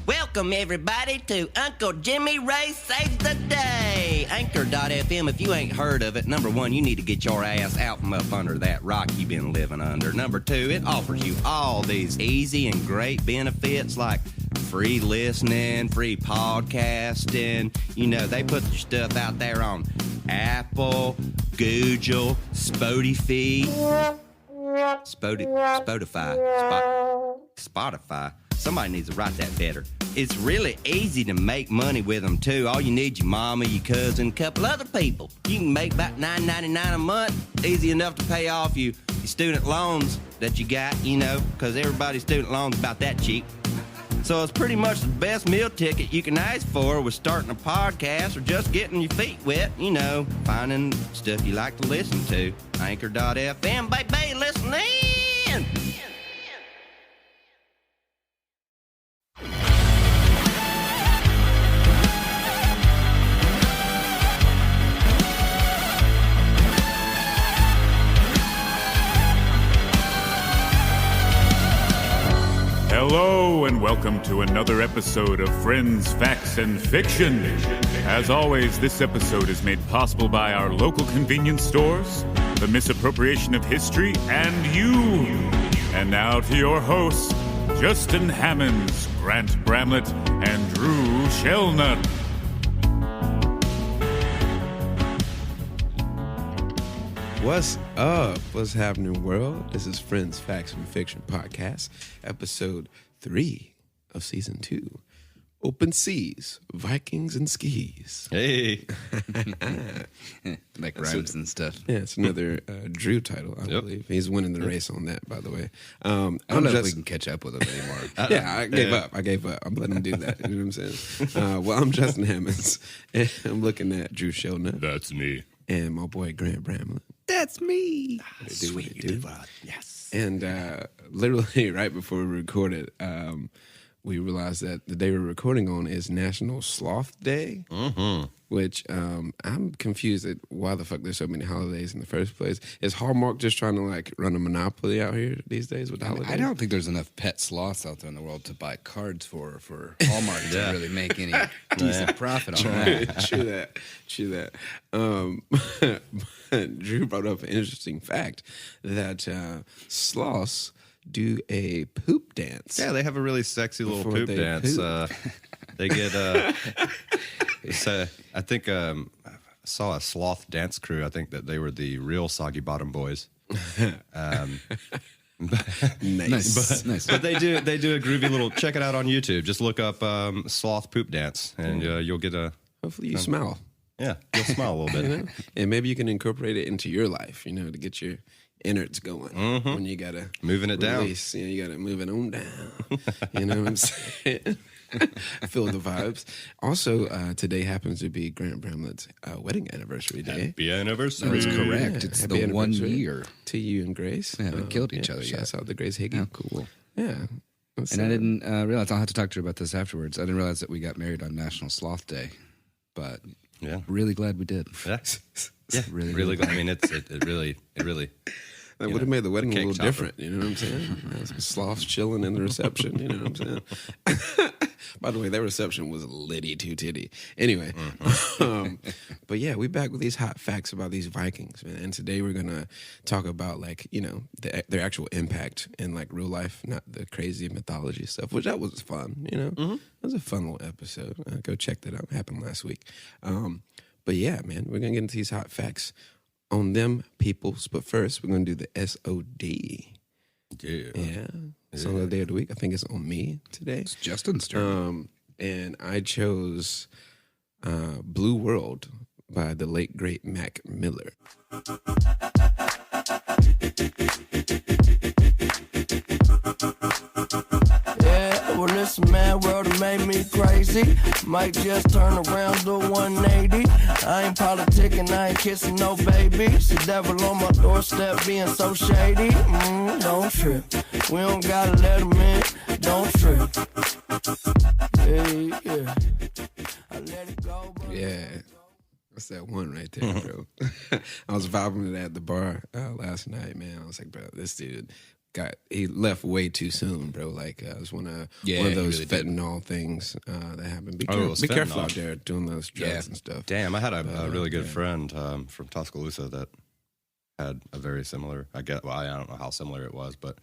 Welcome, everybody, to Uncle Jimmy Ray Saves the Day. Anchor.fm, if you ain't heard of it, number one, you need to get your ass out from up under that rock you've been living under. Number two, it offers you all these easy and great benefits like free listening, free podcasting. You know, they put your stuff out there on Apple, Google, Spotify. Spotify. Somebody needs to write that better. It's really easy to make money with them, too. All you need your mama, your cousin, a couple other people. You can make about $9.99 a month. Easy enough to pay off your student loans that you got, you know, because everybody's student loans about that cheap. So it's pretty much the best meal ticket you can ask for with starting a podcast or just getting your feet wet, you know, finding stuff you like to listen to. Anchor.fm, baby, listen in! Hello and welcome to another episode of Friends, Facts, and Fiction. As always, this episode is made possible by our local convenience stores, the misappropriation of history, and you. And now to your hosts, Justin Hammonds, Grant Bramlett, and Drew Shellnut. What's up? What's happening, world? This is Friends, Facts, and Fiction podcast, episode 3 of season 2. Open Seas, Vikings, and Skis. Hey. Like rhymes and stuff. Yeah, it's another Drew title, I believe. He's winning the race on that, by the way. I don't know if we can catch up with him anymore. I gave up. I'm letting him do that. You know what I'm saying? Well, I'm Justin Hammonds, and I'm looking at Drew Shellnut. That's me. And my boy, Grant Bramlett. That's me. Sweet, dude. Yes. And literally right before we recorded, we realized that the day we're recording on is National Sloth Day, which I'm confused at why the fuck there's so many holidays in the first place. Is Hallmark just trying to like run a monopoly out here these days with holidays? I don't think there's enough pet sloths out there in the world to buy cards for Hallmark to really make any decent profit on that. True that. Drew brought up an interesting fact that sloths do a poop dance. Yeah, they have a really sexy little Before poop they dance. poop. They get, I think I saw a sloth dance crew. I think that they were the real Soggy Bottom Boys. Nice. But they do a groovy little, check it out on YouTube. Just look up sloth poop dance and you'll get a... Hopefully you smile. Yeah, you'll smile a little bit. You know? And maybe you can incorporate it into your life, you know, to get your innards going when you gotta moving it release, down. You gotta move it on down. You know what I'm saying? Feel the vibes. Also, today happens to be Grant Bramlett's wedding anniversary day. Happy anniversary. That's correct. Yeah, it's happy the 1 anniversary year. To you and Grace. We haven't killed each other yet. Shouts out to Grace Higgy. Yeah, cool. Yeah. And I didn't realize, I'll have to talk to her about this afterwards. I didn't realize that we got married on National Sloth Day, but yeah, really glad we did. Yeah, really glad. I mean, it really. That would have made the wedding a little chopper. different, you know what I'm saying? Some sloths chilling in the reception, you know what I'm saying? By the way, that reception was litty too titty. Anyway, but yeah, we back with these hot facts about these Vikings, man. And today we're gonna talk about like, you know, their actual impact in like real life, not the crazy mythology stuff, which that was fun, you know? It was a fun little episode. Go check that out. It happened last week. But yeah, man, we're gonna get into these hot facts on them peoples. But first, we're gonna do the SOD. Yeah. Song of the day of the week. I think it's on me today. It's Justin's turn. And I chose Blue World by the late, great Mac Miller. Yeah, well, this mad world that made me crazy. Might just turn around to 180. I ain't politicking, I ain't kissing no babies. The devil on my doorstep being so shady. Don't trip. We don't gotta let him in. Don't trip. Yeah. I let it go, bro. Yeah. That's that one right there, bro. I was vibing to that at the bar last night, man. I was like, bro, this dude he left way too soon, bro. Like it was one of those really fentanyl things that happened. Be it was careful fentanyl. out there doing those drugs and stuff. Damn, I had a really good friend from Tuscaloosa that had a very similar. I don't know how similar it was, but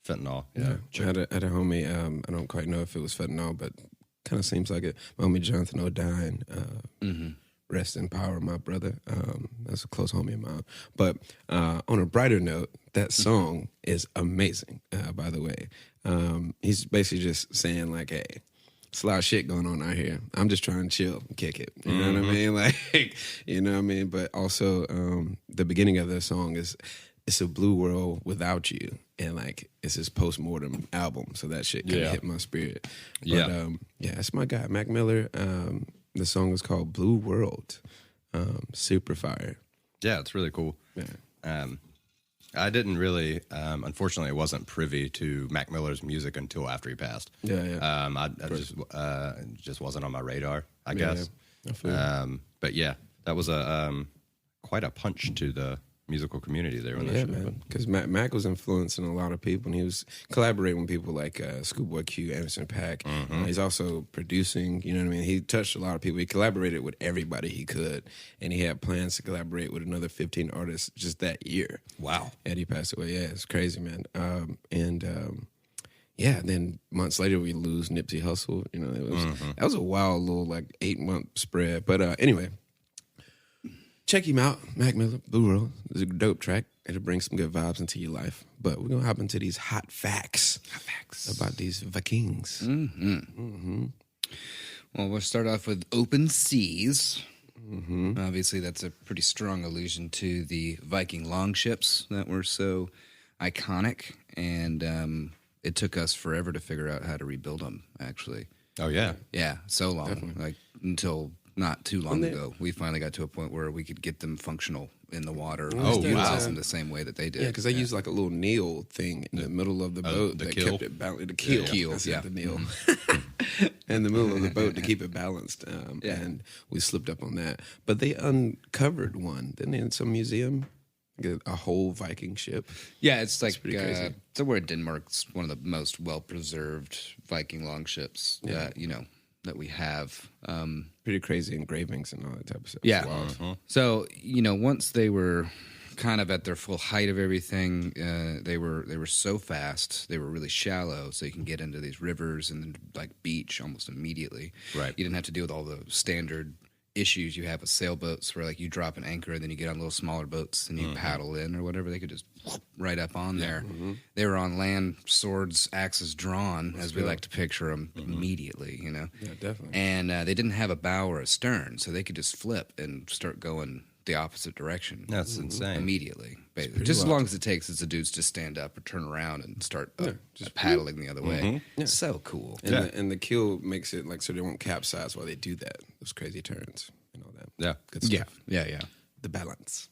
fentanyl. Yeah, I had a homie. I don't quite know if it was fentanyl, but kind of seems like it. My homie Jonathan O'Dine. Rest in power, my brother. That's a close homie of mine. But on a brighter note, that song is amazing, by the way. He's basically just saying, like, hey, it's a lot of shit going on out here. I'm just trying to chill and kick it. You know what I mean? Like, you know what I mean? But also, the beginning of the song is, it's a blue world without you. And, like, it's his post-mortem album. So that shit kind of hit my spirit. But, it's my guy, Mac Miller. The song is called Blue World. Super fire. Yeah, it's really cool. Yeah. I didn't really, unfortunately, I wasn't privy to Mac Miller's music until after he passed. I just wasn't on my radar, I guess. But yeah, that was quite a punch to the musical community there when that shit happened. Because Mac was influencing a lot of people, and he was collaborating with people like Schoolboy Q, Anderson .Paak. He's also producing, you know what I mean? He touched a lot of people. He collaborated with everybody he could, and he had plans to collaborate with another 15 artists just that year. Wow. And he passed away. Yeah, it's crazy, man. Then months later we lose Nipsey Hussle. You know, it was that was a wild little like 8-month spread. But anyway, check him out, Mac Miller, Blue World. It's a dope track. It'll bring some good vibes into your life. But we're gonna hop into these hot facts about these Vikings. Well, we'll start off with open seas. Obviously, that's a pretty strong allusion to the Viking longships that were so iconic, and it took us forever to figure out how to rebuild them, actually. Oh, yeah. Yeah, so long. Like, until not too long ago, we finally got to a point where we could get them functional in the water. Utilize them the same way that they did. Yeah, because they used like a little keel thing in the middle of the boat that keel? kept it balanced. The keel. The kneel. In the middle of the boat to keep it balanced. And we slipped up on that. But they uncovered one, didn't they, in some museum? A whole Viking ship. Yeah, it's like pretty crazy. somewhere in Denmark. It's one of the most well-preserved Viking longships that we have. Pretty crazy engravings and all that type of stuff. Yeah. So, once they were kind of at their full height of everything, they were so fast. They were really shallow, so you can get into these rivers and then like beach almost immediately. Right. You didn't have to deal with all the standard issues you have with sailboats where like you drop an anchor and then you get on little smaller boats and you paddle in or whatever. They could just right up on there. They were on land, swords, axes drawn, as we like to picture them immediately, Yeah, definitely. And they didn't have a bow or a stern, so they could just flip and start going the opposite direction. That's insane. Immediately. Basically. Just as long as it takes is the dudes to stand up or turn around and start just paddling the other way. So cool. And the keel makes it like so they won't capsize while they do that. Those crazy turns and all that. Yeah. Good stuff. Yeah. The balance.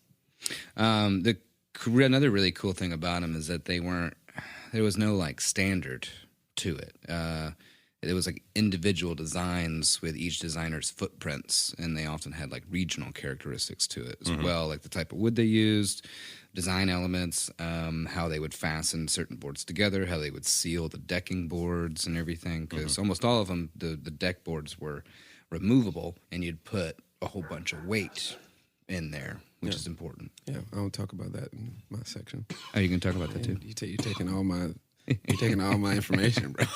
Another really cool thing about them is that there was no like standard to it. It was like individual designs with each designer's footprints, and they often had like regional characteristics to it as well, like the type of wood they used, design elements, how they would fasten certain boards together, how they would seal the decking boards and everything, because almost all of them, the deck boards were removable, and you'd put a whole bunch of weight in there, which is important. Yeah, I'll talk about that in my section. Oh, you can talk about that too. You're taking all my... You're taking all my information, bro.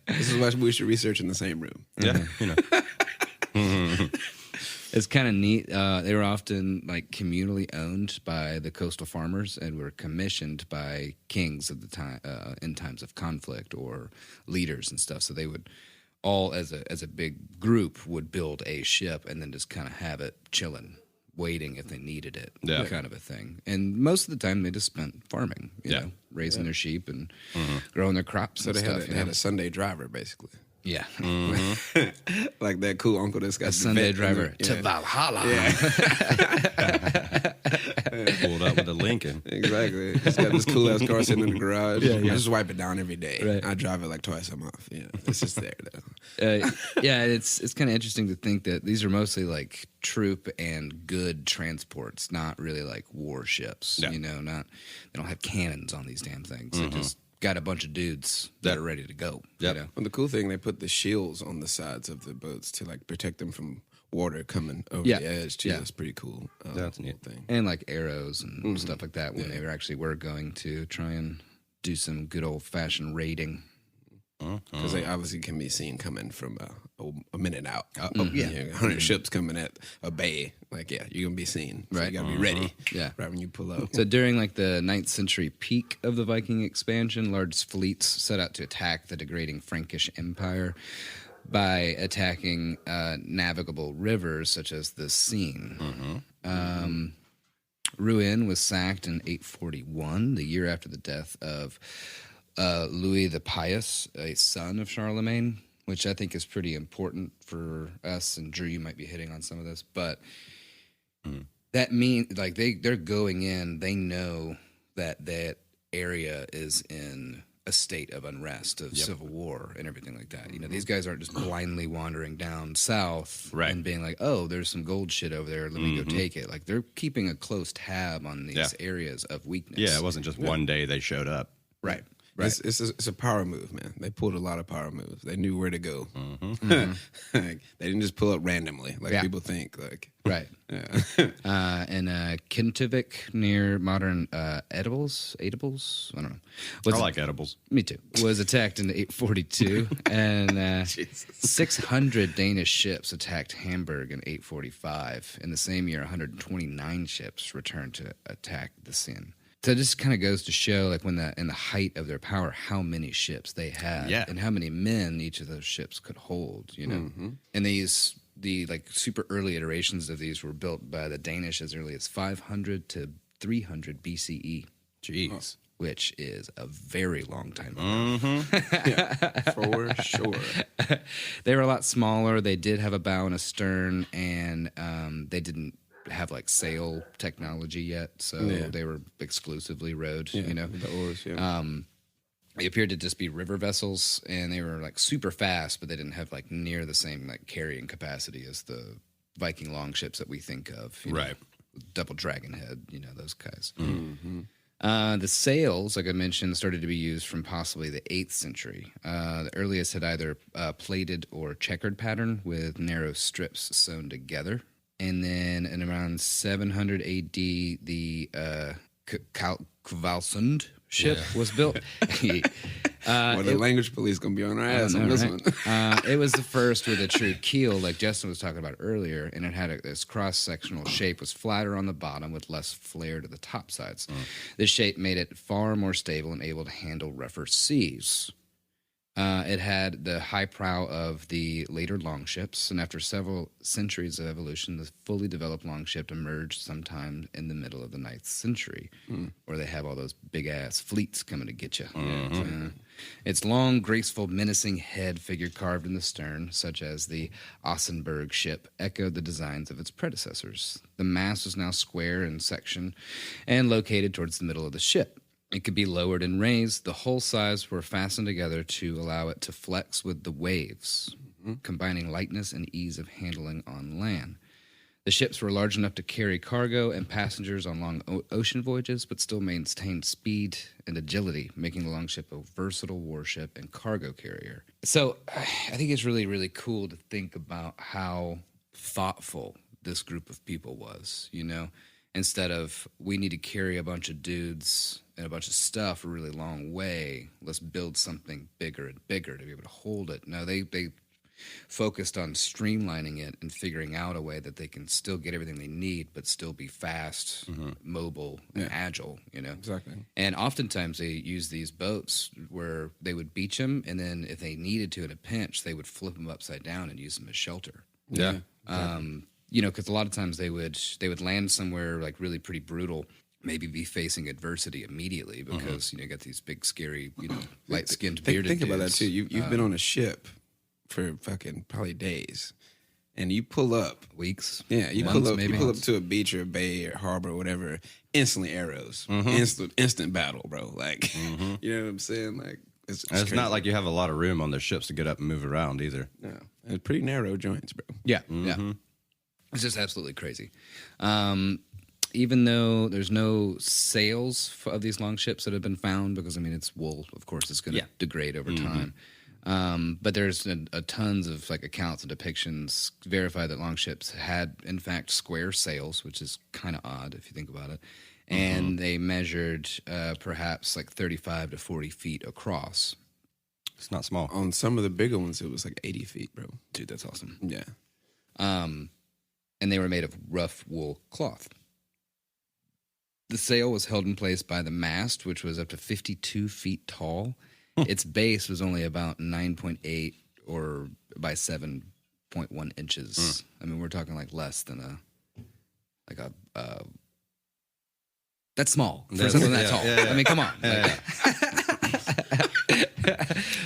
This is why we should research in the same room. Yeah, It's kind of neat. They were often like communally owned by the coastal farmers and were commissioned by kings of the time in times of conflict or leaders and stuff. So they would all, as a big group, would build a ship and then just kind of have it chilling, waiting if they needed it, kind of a thing. And most of the time, they just spent farming, you know, raising their sheep and growing their crops. So and they stuff. had a Sunday driver, basically. Yeah. Like that cool uncle that's got A the Sunday vet driver in to Valhalla. Pulled up with a Lincoln. Exactly. He's got this cool ass car sitting in the garage. I just wipe it down every day. Right. I drive it like twice a month. Yeah, it's just there though. Yeah, it's kind of interesting to think that these are mostly like troop and good transports, not really like warships. Yeah. You know, they don't have cannons on these damn things. They just got a bunch of dudes that are ready to go. Yep. You know? Well, the cool thing, they put the shields on the sides of the boats to like protect them from water coming over the edge too. Yeah. That's pretty cool. That's a neat thing. And like arrows and stuff like that when they were going to try and do some good old fashioned raiding. Because they obviously can be seen coming from a minute out. yeah. 100 ships coming at a bay. Like, yeah, you're going to be seen. So Right. you got to be ready. Yeah. Right when you pull up. So during like the 9th century peak of the Viking expansion, large fleets set out to attack the degrading Frankish Empire by attacking navigable rivers such as the Seine. Rouen was sacked in 841, the year after the death of Louis the Pious, a son of Charlemagne, which I think is pretty important for us. And Drew, you might be hitting on some of this, but that means like they're going in. They know that area is in a state of unrest, of civil war, and everything like that. You know, these guys aren't just blindly wandering down south and being like, "Oh, there's some gold shit over there. Let me go take it." Like they're keeping a close tab on these areas of weakness. Yeah, it wasn't just one day they showed up. Right. It's a power move, man. They pulled a lot of power moves. They knew where to go. Like, they didn't just pull up randomly like people think. Like, Right. And Kintovik near modern Edibles? I don't know. I like edibles. Me too. Was attacked in 842, and 600 Danish ships attacked Hamburg in 845. In the same year, 129 ships returned to attack the Seine. So it just kind of goes to show, like, in the height of their power, how many ships they had, and how many men each of those ships could hold. You know, and the like super early iterations of these were built by the Danish as early as 500 to 300 BCE. Jeez. Which is a very long time ago. for sure. They were a lot smaller. They did have a bow and a stern, and they didn't have like sail technology yet, so they were exclusively rowed. You know, the oars. they appeared to just be river vessels, and they were like super fast, but they didn't have like near the same like carrying capacity as the Viking longships that we think of. You know, double dragon head, you know, those guys. The sails, like I mentioned, started to be used from possibly the 8th century. The earliest had either plated or checkered pattern with narrow strips sewn together. And then in around 700 AD, the Kvalsund ship was built. Well, the language police going to be on our ass on this one. It was the first with a true keel, like Justin was talking about earlier, and it had this cross-sectional shape, was flatter on the bottom with less flare to the top sides. This shape made it far more stable and able to handle rougher seas. It had the high prow of the later longships, and after several centuries of evolution, the fully developed longship emerged sometime in the middle of the 9th century, where they have all those big-ass fleets coming to get you. Its long, graceful, menacing head figure carved in the stern, such as the Ossenberg ship, echoed the designs of its predecessors. The mast was now square in section and located towards the middle of the ship. It could be lowered and raised. The whole sides were fastened together to allow it to flex with the waves, combining lightness and ease of handling on land. The ships were large enough to carry cargo and passengers on long ocean voyages, but still maintained speed and agility, making the longship a versatile warship and cargo carrier. So I think it's really, really cool to think about how thoughtful this group of people was, you know? Instead of, we need to carry a bunch of dudes and a bunch of stuff a really long way, let's build something bigger and bigger to be able to hold it. No, they focused on streamlining it and figuring out a way that they can still get everything they need, but still be fast, mobile, and agile, you know? Exactly. And oftentimes they use these boats where they would beach them, and then if they needed to in a pinch, they would flip them upside down and use them as shelter. Yeah. You know, because a lot of times they would land somewhere like really pretty brutal, maybe be facing adversity immediately because you know you got these big scary light skinned bearded Think about that dudes. too. You've been on a ship for fucking probably days. And you pull up. Weeks. Yeah, you months, pull up. maybe. You pull up to a beach or a bay or harbor or whatever. Instantly arrows. Instant battle, bro. Like, you know what I'm saying? Like, it's not like you have a lot of room on their ships to get up and move around either. No, it's pretty narrow joints, bro. Yeah, yeah. It's just absolutely crazy. Even though there's no sails of these long ships that have been found, because I mean it's wool, of course, it's going to degrade over time. But there's a tons of like accounts and depictions verify that long ships had in fact square sails, which is kind of odd if you think about it. And they measured perhaps like 35 to 40 feet across. It's not small. On some of the bigger ones, it was like 80 feet, bro. Dude, that's awesome. Yeah. And they were made of rough wool cloth. The sail was held in place by the mast, which was up to 52 feet tall. Its base was only about 9.8 or by 7.1 inches. I mean, we're talking like less than that's small for something that tall. I mean, come on. I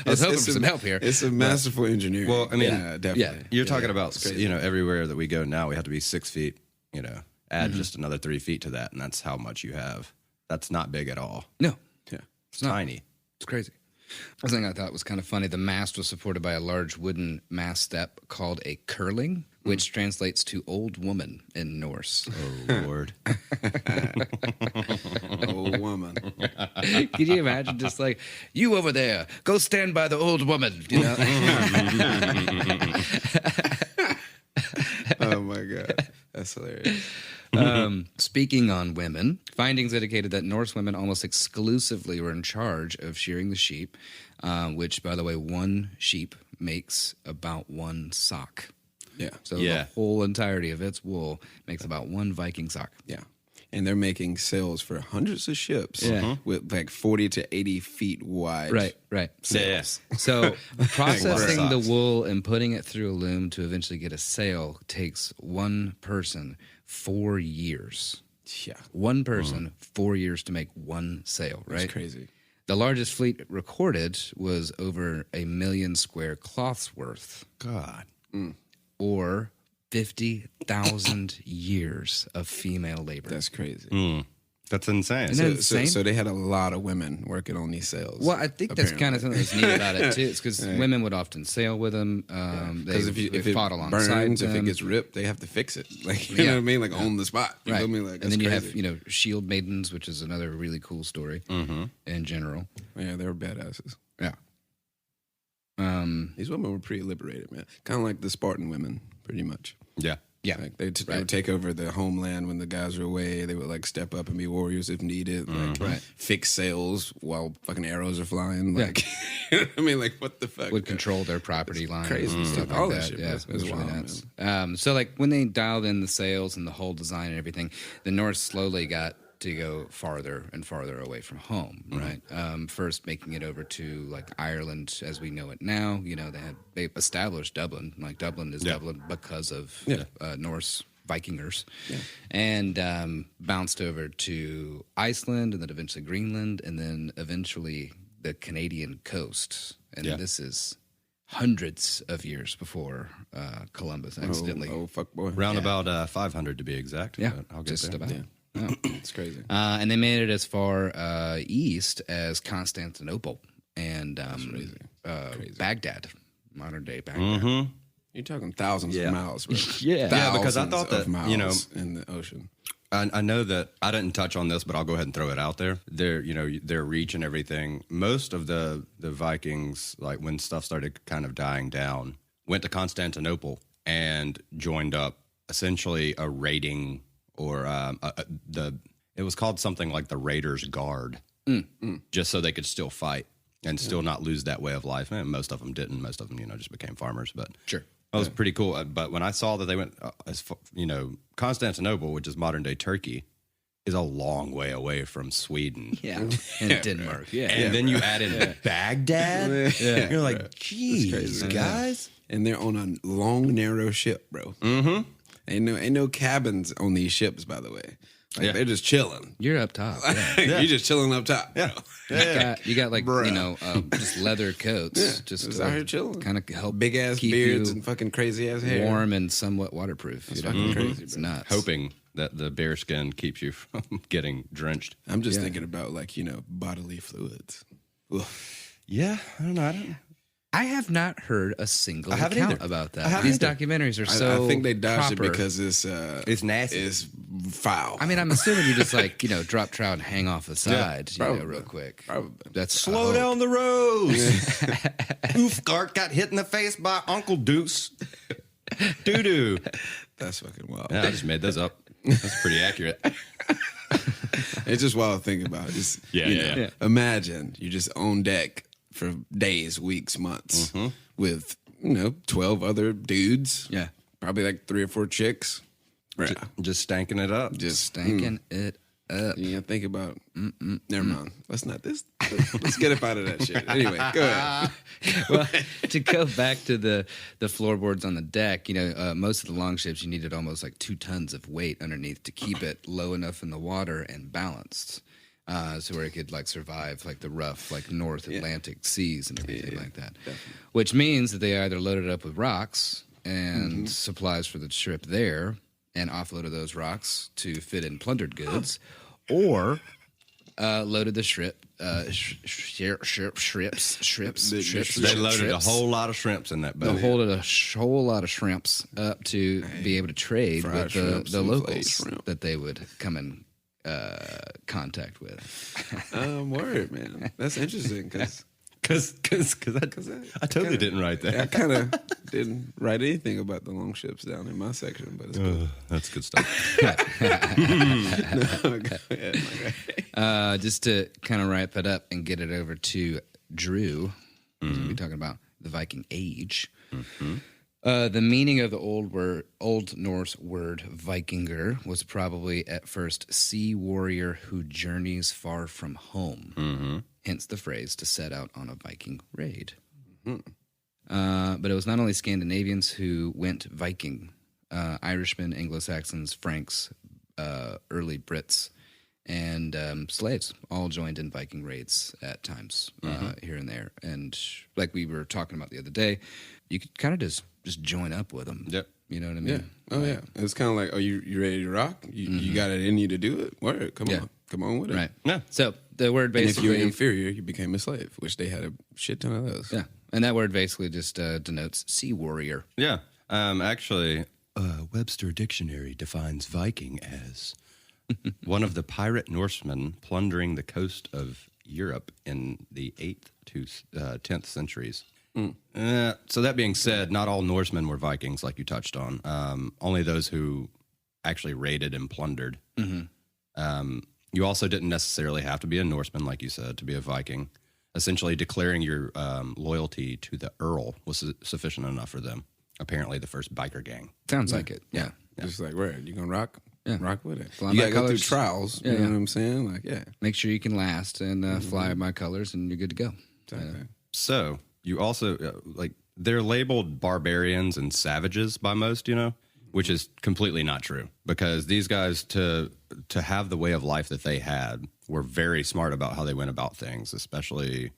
was hoping for some help here. It's a masterful engineering. Well, I mean, definitely. Yeah, you're talking about, everywhere that we go now, we have to be 6 feet, add just another 3 feet to that, and that's how much you have. That's not big at all. No. Yeah. It's tiny. It's crazy. One thing I thought was kind of funny, the mast was supported by a large wooden mast step called a curling, which translates to old woman in Norse. Oh, Lord. Old woman. Could you imagine just like, you over there, go stand by the old woman, Oh, my God. That's hilarious. Speaking on women, findings indicated that Norse women almost exclusively were in charge of shearing the sheep, which, by the way, one sheep makes about one sock. Yeah. So the whole entirety of its wool makes about one Viking sock. Yeah. And they're making sails for hundreds of ships with like 40 to 80 feet wide. Right. Yes. So processing the wool and putting it through a loom to eventually get a sail takes one person 4 years. Yeah. One person, 4 years to make one sail, right? That's crazy. The largest fleet recorded was over 1 million square cloths worth. God. Or 50,000 years of female labor. That's crazy. That's insane. Isn't that insane? So they had a lot of women working on these sails. Well, I think that's kind of something that's neat about it too. It's because women would often sail with them. Because if it fought alongside burns, them. if it gets ripped, they have to fix it. Like you know what I mean, like on the spot. You right. feel me? Like, and then you crazy. have shield maidens, which is another really cool story in general. Yeah, they were badasses. Yeah. These women were pretty liberated, man. Kind of like the Spartan women, pretty much. Yeah. Yeah, like they would take over the homeland when the guys were away. They would like step up and be warriors if needed. Like fix sails while fucking arrows are flying. Like, you know what I mean? Like, what the fuck? Would control their property lines. Crazy stuff. Like All that. that shit. Yeah, It was really wild, nuts. So like when they dialed in the sails and the whole design and everything, the Norse slowly got to go farther and farther away from home, right? First making it over to like Ireland as we know it now. They established Dublin. Like Dublin is Dublin because of Norse Vikingers, and bounced over to Iceland and then eventually Greenland and then eventually the Canadian coast. And this is hundreds of years before Columbus accidentally. Oh fuck boy. Round about 500 to be be Yeah, but I'll get just there. about. Yeah. Oh. It's crazy. And they made it as far east as Constantinople and crazy. Baghdad, modern day Baghdad. You're talking thousands of miles, bro. Yeah, because I thought that, miles in the ocean. I know that I didn't touch on this, but I'll go ahead and throw it out there. Their reach and everything. Most of the Vikings, like when stuff started kind of dying down, went to Constantinople and joined up essentially a raiding or it was called something like the Raiders Guard, just so they could still fight and still not lose that way of life. And most of them didn't. Most of them, just became farmers. But sure. That was pretty cool. But when I saw that they went, Constantinople, which is modern day Turkey, is a long way away from Sweden. Yeah. And Denmark. Yeah. And then you add in Baghdad. Yeah. You're like, geez, guys. And they're on a long, narrow ship, bro. Mm-hmm. Ain't no cabins on these ships, by the way. Like, they're just chilling. You're up top. Yeah. You're just chilling up top. Yeah. You got like, just leather coats. Just out here chilling. Kind of help Big ass keep beards you and fucking crazy ass hair. warm and somewhat waterproof. It's fucking crazy. It's nuts. Hoping that the bear skin keeps you from getting drenched. I'm just thinking about like, bodily fluids. Ugh. Yeah, I don't know. I have not heard a single account either. about I that. haven't These either. documentaries are so I think they dodged proper. it because it's nasty. It's foul. I mean, I'm assuming you just like, drop trout and hang off the side, probably. real quick. Probably. That's Slow down the road. Oofgart got hit in the face by Uncle Deuce. Doo-doo. That's fucking wild. Yeah, I just made those up. That's pretty accurate. It's just wild to think about. Just, Yeah. Imagine you just on deck for days, weeks, months with, 12 other dudes. Yeah. Probably like 3 or 4 chicks. Right. Just stanking it up. Just Stanking it up. think about. Never mind. Let's not this. Let's get up out of that shit. Anyway, go ahead. Well, to go back to the floorboards on the deck, most of the long ships, you needed almost like 2 tons of weight underneath to keep it low enough in the water and balanced. So where it could like survive like the rough like North Atlantic seas and everything like that. Definitely. Which means that they either loaded up with rocks and supplies for the ship there and offloaded those rocks to fit in plundered goods, or loaded the shrimps. They loaded a whole lot of shrimps in that boat. They loaded a whole lot of shrimps up to be able to trade with the locals that they would come in contact with. Word, man. That's interesting because I totally didn't write that. I kind of didn't write anything about the long ships down in my section, but it's cool. That's good stuff. Go ahead. Just to kind of wrap it up and get it over to Drew, we'll be talking about the Viking Age. The meaning of the Old Norse word Vikinger was probably at first sea warrior who journeys far from home. Hence the phrase to set out on a Viking raid. But it was not only Scandinavians who went Viking. Irishmen, Anglo-Saxons, Franks, early Brits, and slaves all joined in Viking raids at times here and there. And like we were talking about the other day, you could kind of just join up with them. Yep. You know what I Yeah. mean? Oh, yeah. It's kind of like, you ready to rock? You got it in you to do it? Word. Come on. Come on with it. Right. Yeah. So the word And if basically... you were inferior, you became a slave, which they had a shit ton of those. Yeah. And that word basically just denotes sea warrior. Yeah. Actually, Webster Dictionary defines Viking as one of the pirate Norsemen plundering the coast of Europe in the 8th to 10th centuries. So that being said, not all Norsemen were Vikings, like you touched on. Only those who actually raided and plundered. You also didn't necessarily have to be a Norseman, like you said, to be a Viking. Essentially, declaring your loyalty to the Earl was sufficient enough for them. Apparently, the first biker gang. Sounds like it. Yeah. Just like, where? You gonna rock? Yeah. Rock with it. Fly You by gotta go through colors. trials. Yeah, You know yeah. what I'm saying? Like, yeah. Make sure you can last and fly by colors and you're good to go. Exactly. So you also they're labeled barbarians and savages by most, which is completely not true, because these guys to have the way of life that they had were very smart about how they went about things, especially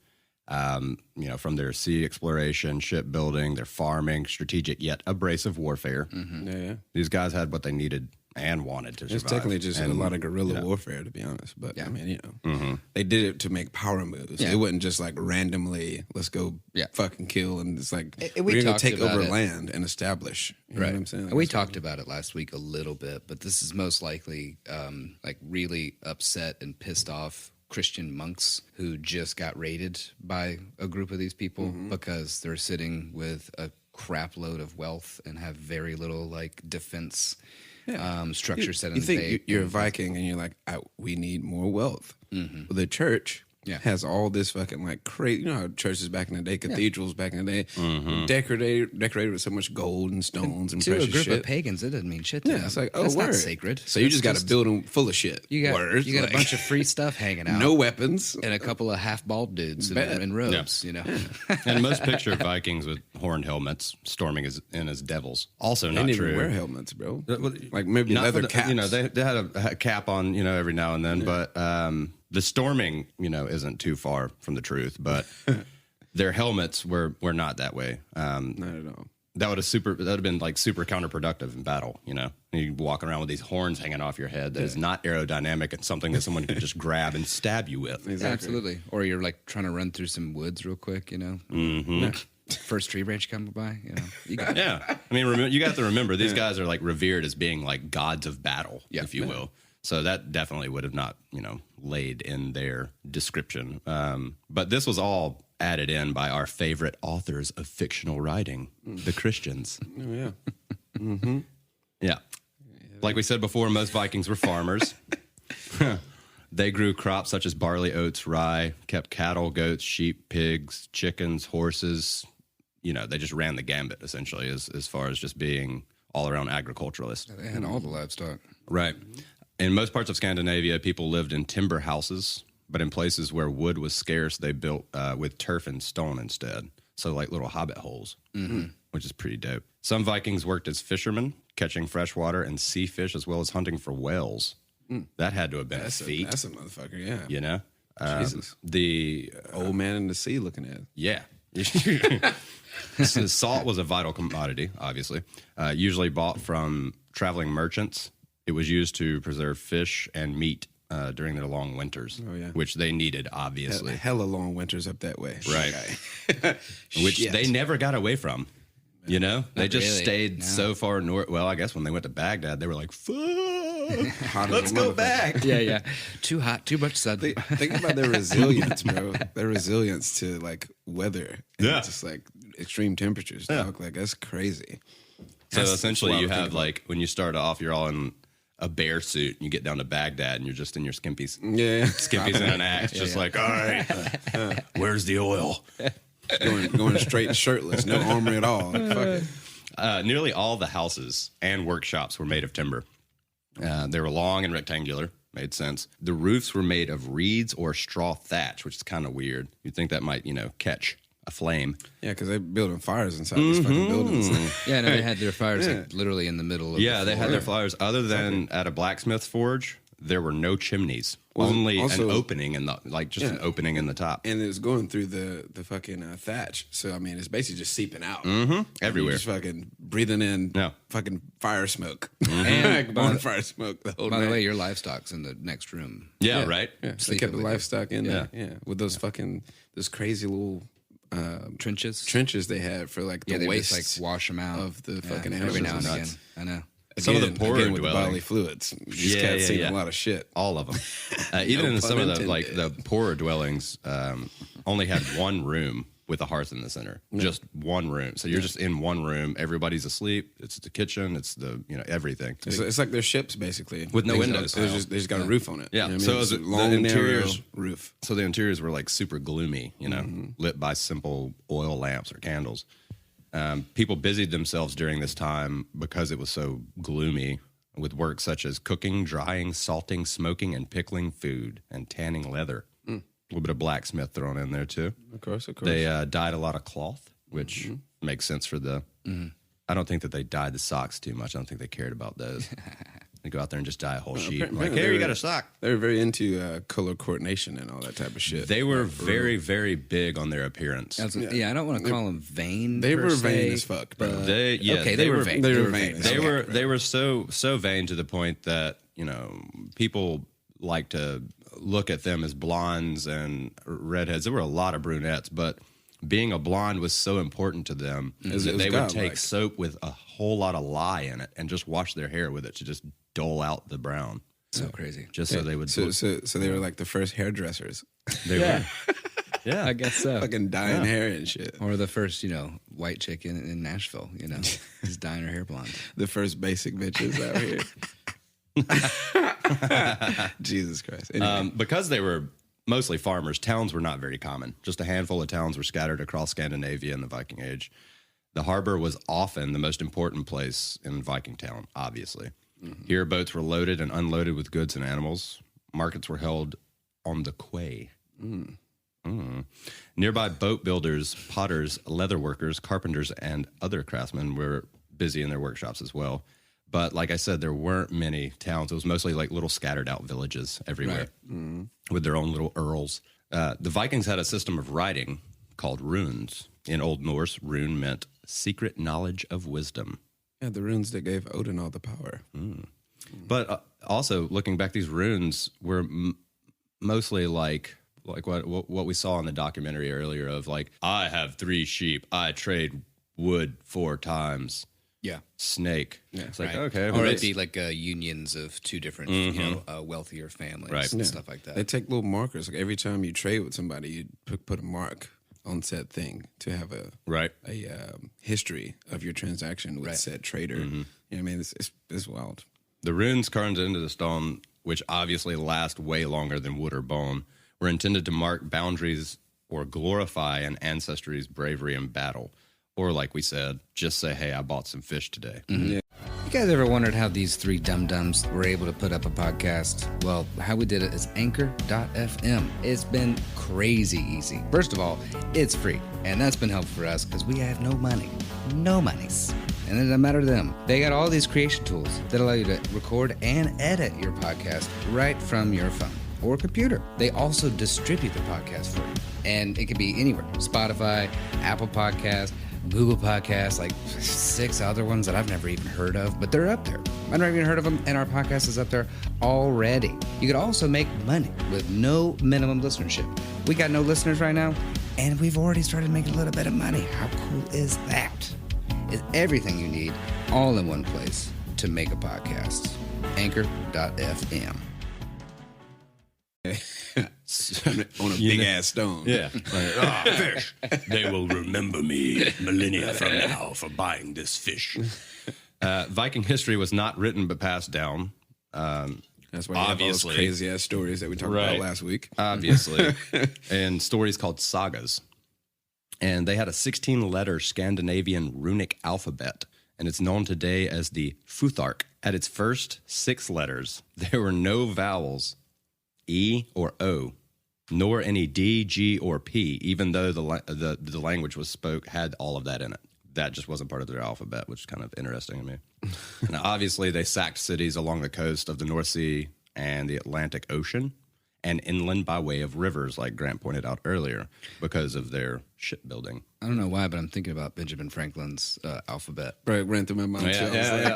from their sea exploration, shipbuilding, their farming, strategic yet abrasive warfare. Yeah. These guys had what they needed and wanted to survive. It's technically just a And, lot of guerrilla warfare, to be honest. But Yeah. I mean, they did it to make power moves. Yeah. It wasn't just like randomly, let's go fucking kill. And it's like, And we we're going talked to take about over it. land and establish. You know what I'm saying? And we talked about it last week a little bit, but this is most likely really upset and pissed off Christian monks who just got raided by a group of these people because they're sitting with a crap load of wealth and have very little defense structure set in You the think state. you're a Viking and you're like, we need more wealth. Well, the church Yeah. Has all this fucking like crazy. You know how churches back in the day, cathedrals back in the day, decorated with so much gold and stones and To precious a group shit. of pagans, it doesn't mean shit to them. It's like, oh, that's word. not sacred. So you just got That's to build them full of shit. You got Word. you got Like, a bunch of free stuff hanging out. no weapons. And a couple of half bald dudes in robes. You know. And most picture Vikings with horned helmets storming as devils. Also They not didn't true. even wear helmets, bro. Well, Like maybe Not leather for the- caps. You know, they had a cap on, every now and then, but the storming, isn't too far from the truth. But their helmets were not that way. Not at all. That would have been like super counterproductive in battle. You walk around with these horns hanging off your head that is not aerodynamic and something that someone could just grab and stab you with. Exactly. Yeah, absolutely. Or you're like trying to run through some woods real quick. Mm-hmm. First tree branch coming by. You got Yeah, I mean, you got to remember these guys are like revered as being like gods of battle, if you will. So that definitely would have not, laid in their description. But this was all added in by our favorite authors of fictional writing, the Christians. Oh, yeah. Yeah. Like we said before, most Vikings were farmers. They grew crops such as barley, oats, rye, kept cattle, goats, sheep, pigs, chickens, horses. They just ran the gambit, essentially, as far as just being all-around agriculturalists. They had all the livestock. Right. In most parts of Scandinavia, people lived in timber houses, but in places where wood was scarce, they built with turf and stone instead. So like little hobbit holes, which is pretty dope. Some Vikings worked as fishermen, catching freshwater and sea fish, as well as hunting for whales. That had to have been a feat. That's a motherfucker, yeah. Jesus. The Old man in the sea looking at it. Yeah. So salt was a vital commodity, obviously, usually bought from traveling merchants. It was used to preserve fish and meat during their long winters, which they needed, obviously. Hella long winters up that way. Right. Which they never got away from. They just really. stayed so far north. Well, I guess when they went to Baghdad, they were like, fuck, Hotter let's than go motherfucker. back. Yeah. Too hot, too much sun. Think about their resilience, bro. Their resilience to like weather. And Yeah. just like extreme temperatures, dog. Like that's crazy. So That's essentially, wild you to think have about. like when you start off, you're all in a bear suit, and you get down to Baghdad, and you're just in your skimpies, Yeah. skimpies and an axe, just like, all right, where's the oil? going straight shirtless, no armor at all. Like, fuck it. Nearly all the houses and workshops were made of timber. They were long and rectangular. Made sense. The roofs were made of reeds or straw thatch, which is kind of weird. You'd think that might, catch a flame. Yeah, because they're building fires inside these fucking buildings. Yeah, no, they had their fires like, literally in the middle of Yeah, the they floor. had their fires. Other than at a blacksmith forge, there were no chimneys. Only also- an opening in the an opening in the top. And it's going through the fucking thatch. So, I mean, it's basically just seeping out. Everywhere. You're just fucking breathing in Yeah. fucking fire smoke. And like bonfire smoke the whole By night. the way, your livestock's in the next room. Yeah, right. Yeah, they Sleeping kept the with you. livestock in there. Yeah, with those crazy little Trenches. trenches they had for like the Yeah, they waste just like wash them out of the Yeah, fucking every animals. now and Nuts. again. I know. Some of the poorer again with the bodily dwellings. fluids. You just Yeah, kept yeah, seeing yeah. a lot of shit. All of them. Even in pun some of the intended. the poorer dwellings, only had one room with a hearth in the center. Just one room. So you're just in one room. Everybody's asleep. It's the kitchen. It's the everything. It's like their ships basically With no They windows. they just got a roof on it. Yeah. You know what I So mean? is It's it a long, the narrow interiors- roof. So the interiors were like super gloomy, lit by simple oil lamps or candles. People busied themselves during this time because it was so gloomy with work such as cooking, drying, salting, smoking, and pickling food and tanning leather. A little bit of blacksmith thrown in there too. Of course. They dyed a lot of cloth, which makes sense for the. I don't think that they dyed the socks too much. I don't think they cared about those. They go out there and just dye a whole sheet. apparently Like, they here, you were- got a sock. They were very into color coordination and all that type of shit. They were very, very big on their appearance. Yeah, I don't want to call them vain. They per were se, vain as fuck, bro. but- They they were vain. They were vain. They were so vain to the point that people like to look at them as blondes and redheads. There were a lot of brunettes, but being a blonde was so important to them It that was they would godlike. take soap with a whole lot of lye in it and just wash their hair with it to just dole out the brown, So crazy. just so they would. So they were like the first hairdressers. they were. Yeah, I guess so. Fucking dyeing hair and shit. Or the first, white chick in Nashville, is dyeing her hair blonde. The first basic bitches out here. Jesus Christ. Anyway. because they were mostly farmers. Towns were not very common. Just a handful of towns were scattered across Scandinavia in the Viking Age. The harbor was often the most important place in Viking town, obviously. Mm-hmm. Here, boats were loaded and unloaded with goods and animals. Markets were held on the quay. Mm. Mm. Nearby boat builders, potters, leather workers, carpenters, and other craftsmen were busy in their workshops as well. But like I said, there weren't many towns. It was mostly like little scattered out villages everywhere with their own little earls. The Vikings had a system of writing called runes. In Old Norse, rune meant secret knowledge of wisdom. Yeah, the runes that gave Odin all the power. Mm. But also, looking back, these runes were mostly like what we saw in the documentary earlier of like, I have 3 sheep, I trade wood 4 times. Yeah. Snake. Yeah. It's like, okay. Or it'd be like unions of 2 different, wealthier families and stuff like that. They take little markers. Like every time you trade with somebody, you put a mark on said thing to have a history of your transaction with said trader. Mm-hmm. You know what I mean? It's wild. The runes carved into the stone, which obviously last way longer than wood or bone, were intended to mark boundaries or glorify an ancestry's bravery in battle. Or like we said, just say, hey, I bought some fish today. Mm-hmm. Yeah. You guys ever wondered how these 3 dum-dums were able to put up a podcast? Well, how we did it is Anchor.fm. It's been crazy easy. First of all, it's free. And that's been helpful for us because we have no money. No monies. And it doesn't matter to them. They got all these creation tools that allow you to record and edit your podcast right from your phone or computer. They also distribute the podcast for you. And it can be anywhere. Spotify, Apple Podcasts, Google Podcasts, like 6 other ones that I've never even heard of, but they're up there. I've never even heard of them, and our podcast is up there already. You could also make money with no minimum listenership. We got no listeners right now, and we've already started making a little bit of money. How cool is that? It's everything you need all in one place to make a podcast. Anchor.fm. On a big ass stone. Yeah. Fish. They will remember me millennia from now for buying this fish. Viking history was not written but passed down. That's why you have all those crazy ass stories that we talked about last week. Obviously. And stories called sagas. And they had a 16-letter Scandinavian runic alphabet. And it's known today as the Futhark. At its first 6 letters, there were no vowels, E or O, nor any D, G, or P, even though the language was had all of that in it. That just wasn't part of their alphabet, which is kind of interesting to me. Now, obviously, they sacked cities along the coast of the North Sea and the Atlantic Ocean, and inland by way of rivers, like Grant pointed out earlier, because of their shipbuilding. I don't know why, but I'm thinking about Benjamin Franklin's alphabet. Right, ran through my mind too.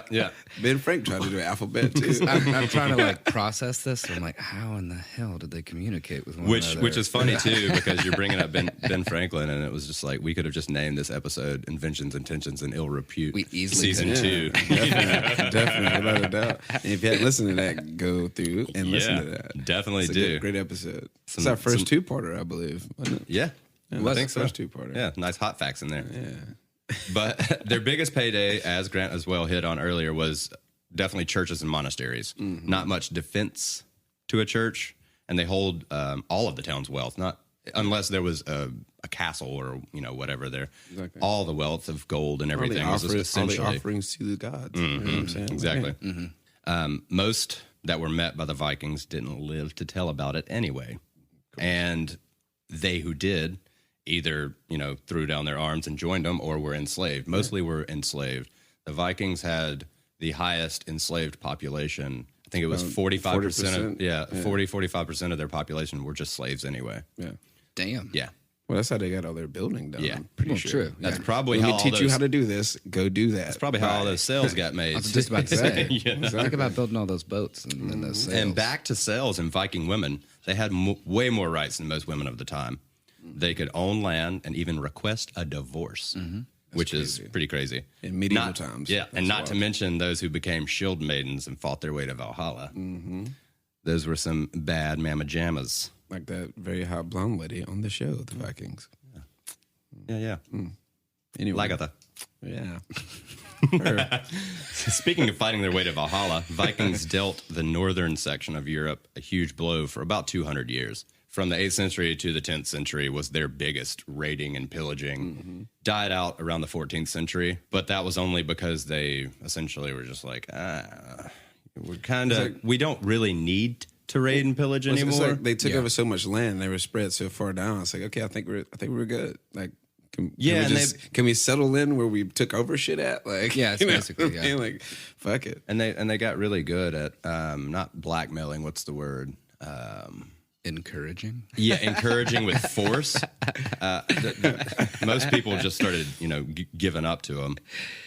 Yeah. Ben Frank tried to do an alphabet too. I'm trying to process this. So I'm like, how in the hell did they communicate with one another? Which is funny too, because you're bringing up Ben Franklin, and it was just like we could have just named this episode "Inventions, Intentions, and Ill Repute." We easily season 2. Definitely, without a doubt. And if you hadn't listened to that, go through and listen to that. Definitely it's a great episode. It's our first 2-parter, I believe, wasn't it? Yeah. I think so. First 2-parter. Yeah, nice hot facts in there. Yeah. But their biggest payday, as Grant as well hit on earlier, was definitely churches and monasteries. Mm-hmm. Not much defense to a church, and they hold all of the town's wealth, not unless there was a castle or whatever there. Exactly. All the wealth of gold and everything was essentially all the offerings to the gods. Mm-hmm. You know what I'm saying? Exactly. Mm-hmm. Most that were met by the Vikings didn't live to tell about it anyway, and they who did either, threw down their arms and joined them or were enslaved. Mostly were enslaved. The Vikings had the highest enslaved population. I think it was 45%. 45% of their population were just slaves anyway. Yeah. Damn. Yeah. Well, that's how they got all their building done. Yeah. I'm pretty sure. True. That's probably how Let me teach you how to do this. Go do that. That's probably how all those sails got made. I was just about to say. Exactly. Think about building all those boats and those sails. And back to sails and Viking women, they had way more rights than most women of the time. They could own land and even request a divorce, which is pretty crazy. In medieval times. Yeah, and not to mention those who became shield maidens and fought their way to Valhalla. Mm-hmm. Those were some bad mamma jammas. Like that very hot blonde lady on the show, The Vikings. Yeah. Anyway. Lagatha. Yeah. Speaking of fighting their way to Valhalla, Vikings dealt the northern section of Europe a huge blow for about 200 years. from the 8th century to the 10th century was their biggest raiding and pillaging. Died out around the 14th century, but that was only because they essentially were just like, we don't really need to raid and pillage anymore. It's like they took over so much land, they were spread so far down. It's like, okay, I think we're good. Like, can we settle in where we took over shit at? Like, yeah, it's basically, yeah. Like, fuck it. And they got really good at not blackmailing. What's the word? Encouraging. Yeah, encouraging with force. Most people just started, giving up to them.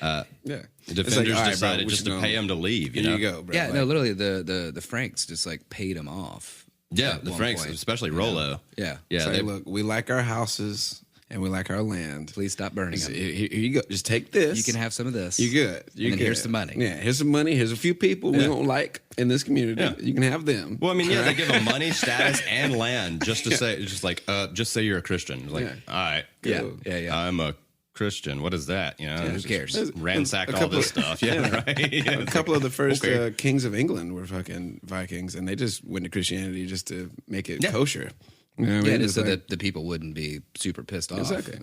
The defenders decided just to pay them to leave. There you go, bro. Yeah, no, literally, the Franks just like paid them off. Yeah, the Franks, especially Rollo. Yeah. Say, look, we like our houses and we like our land. Please stop burning them. Here you go. Just take this. You can have some of this. You're good. Here's some money. Yeah, here's some money. Here's a few people we don't like in this community. Yeah. You can have them. Well, I mean, they give them money, status, and land just to say, just say you're a Christian. It's like, all right, cool. Yeah. I'm a Christian. What is that? Who cares? Ransack all this stuff. Yeah, right. A couple of the first kings of England were fucking Vikings, and they just went to Christianity just to make it kosher. You know what I mean? Just so that the people wouldn't be super pissed off. Exactly.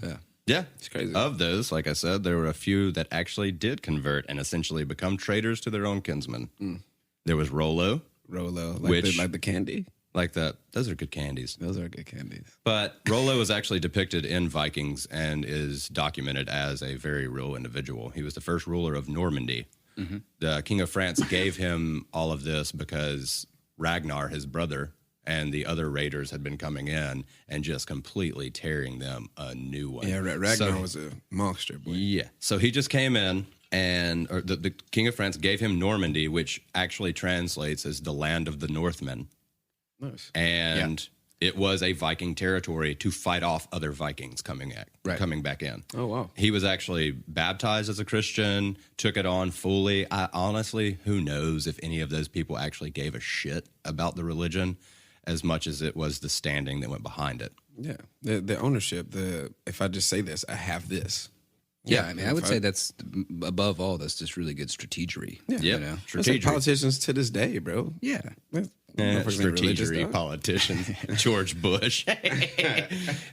Yeah, it's crazy. Of those, like I said, there were a few that actually did convert and essentially become traitors to their own kinsmen. There was Rollo, like the candy. Like that. Those are good candies. Those are good candies. But Rollo was actually depicted in Vikings and is documented as a very real individual. He was the first ruler of Normandy. The King of France gave him all of this because Ragnar, his brother, and the other raiders had been coming in and just completely tearing them a new one. Yeah, Ragnar was a monster, boy. Yeah. So he just came in, and the King of France gave him Normandy, which actually translates as the land of the Northmen. Nice. And it was a Viking territory to fight off other Vikings coming back in. Oh, wow. He was actually baptized as a Christian, took it on fully. Honestly, who knows if any of those people actually gave a shit about the religion as much as it was the standing that went behind it. Yeah. The ownership, if I just say this, I have this. Yeah, I mean, I would say that's, above all, that's just really good strategery. Yeah. It's like politicians to this day, bro. Yeah. Strategery politicians. George Bush.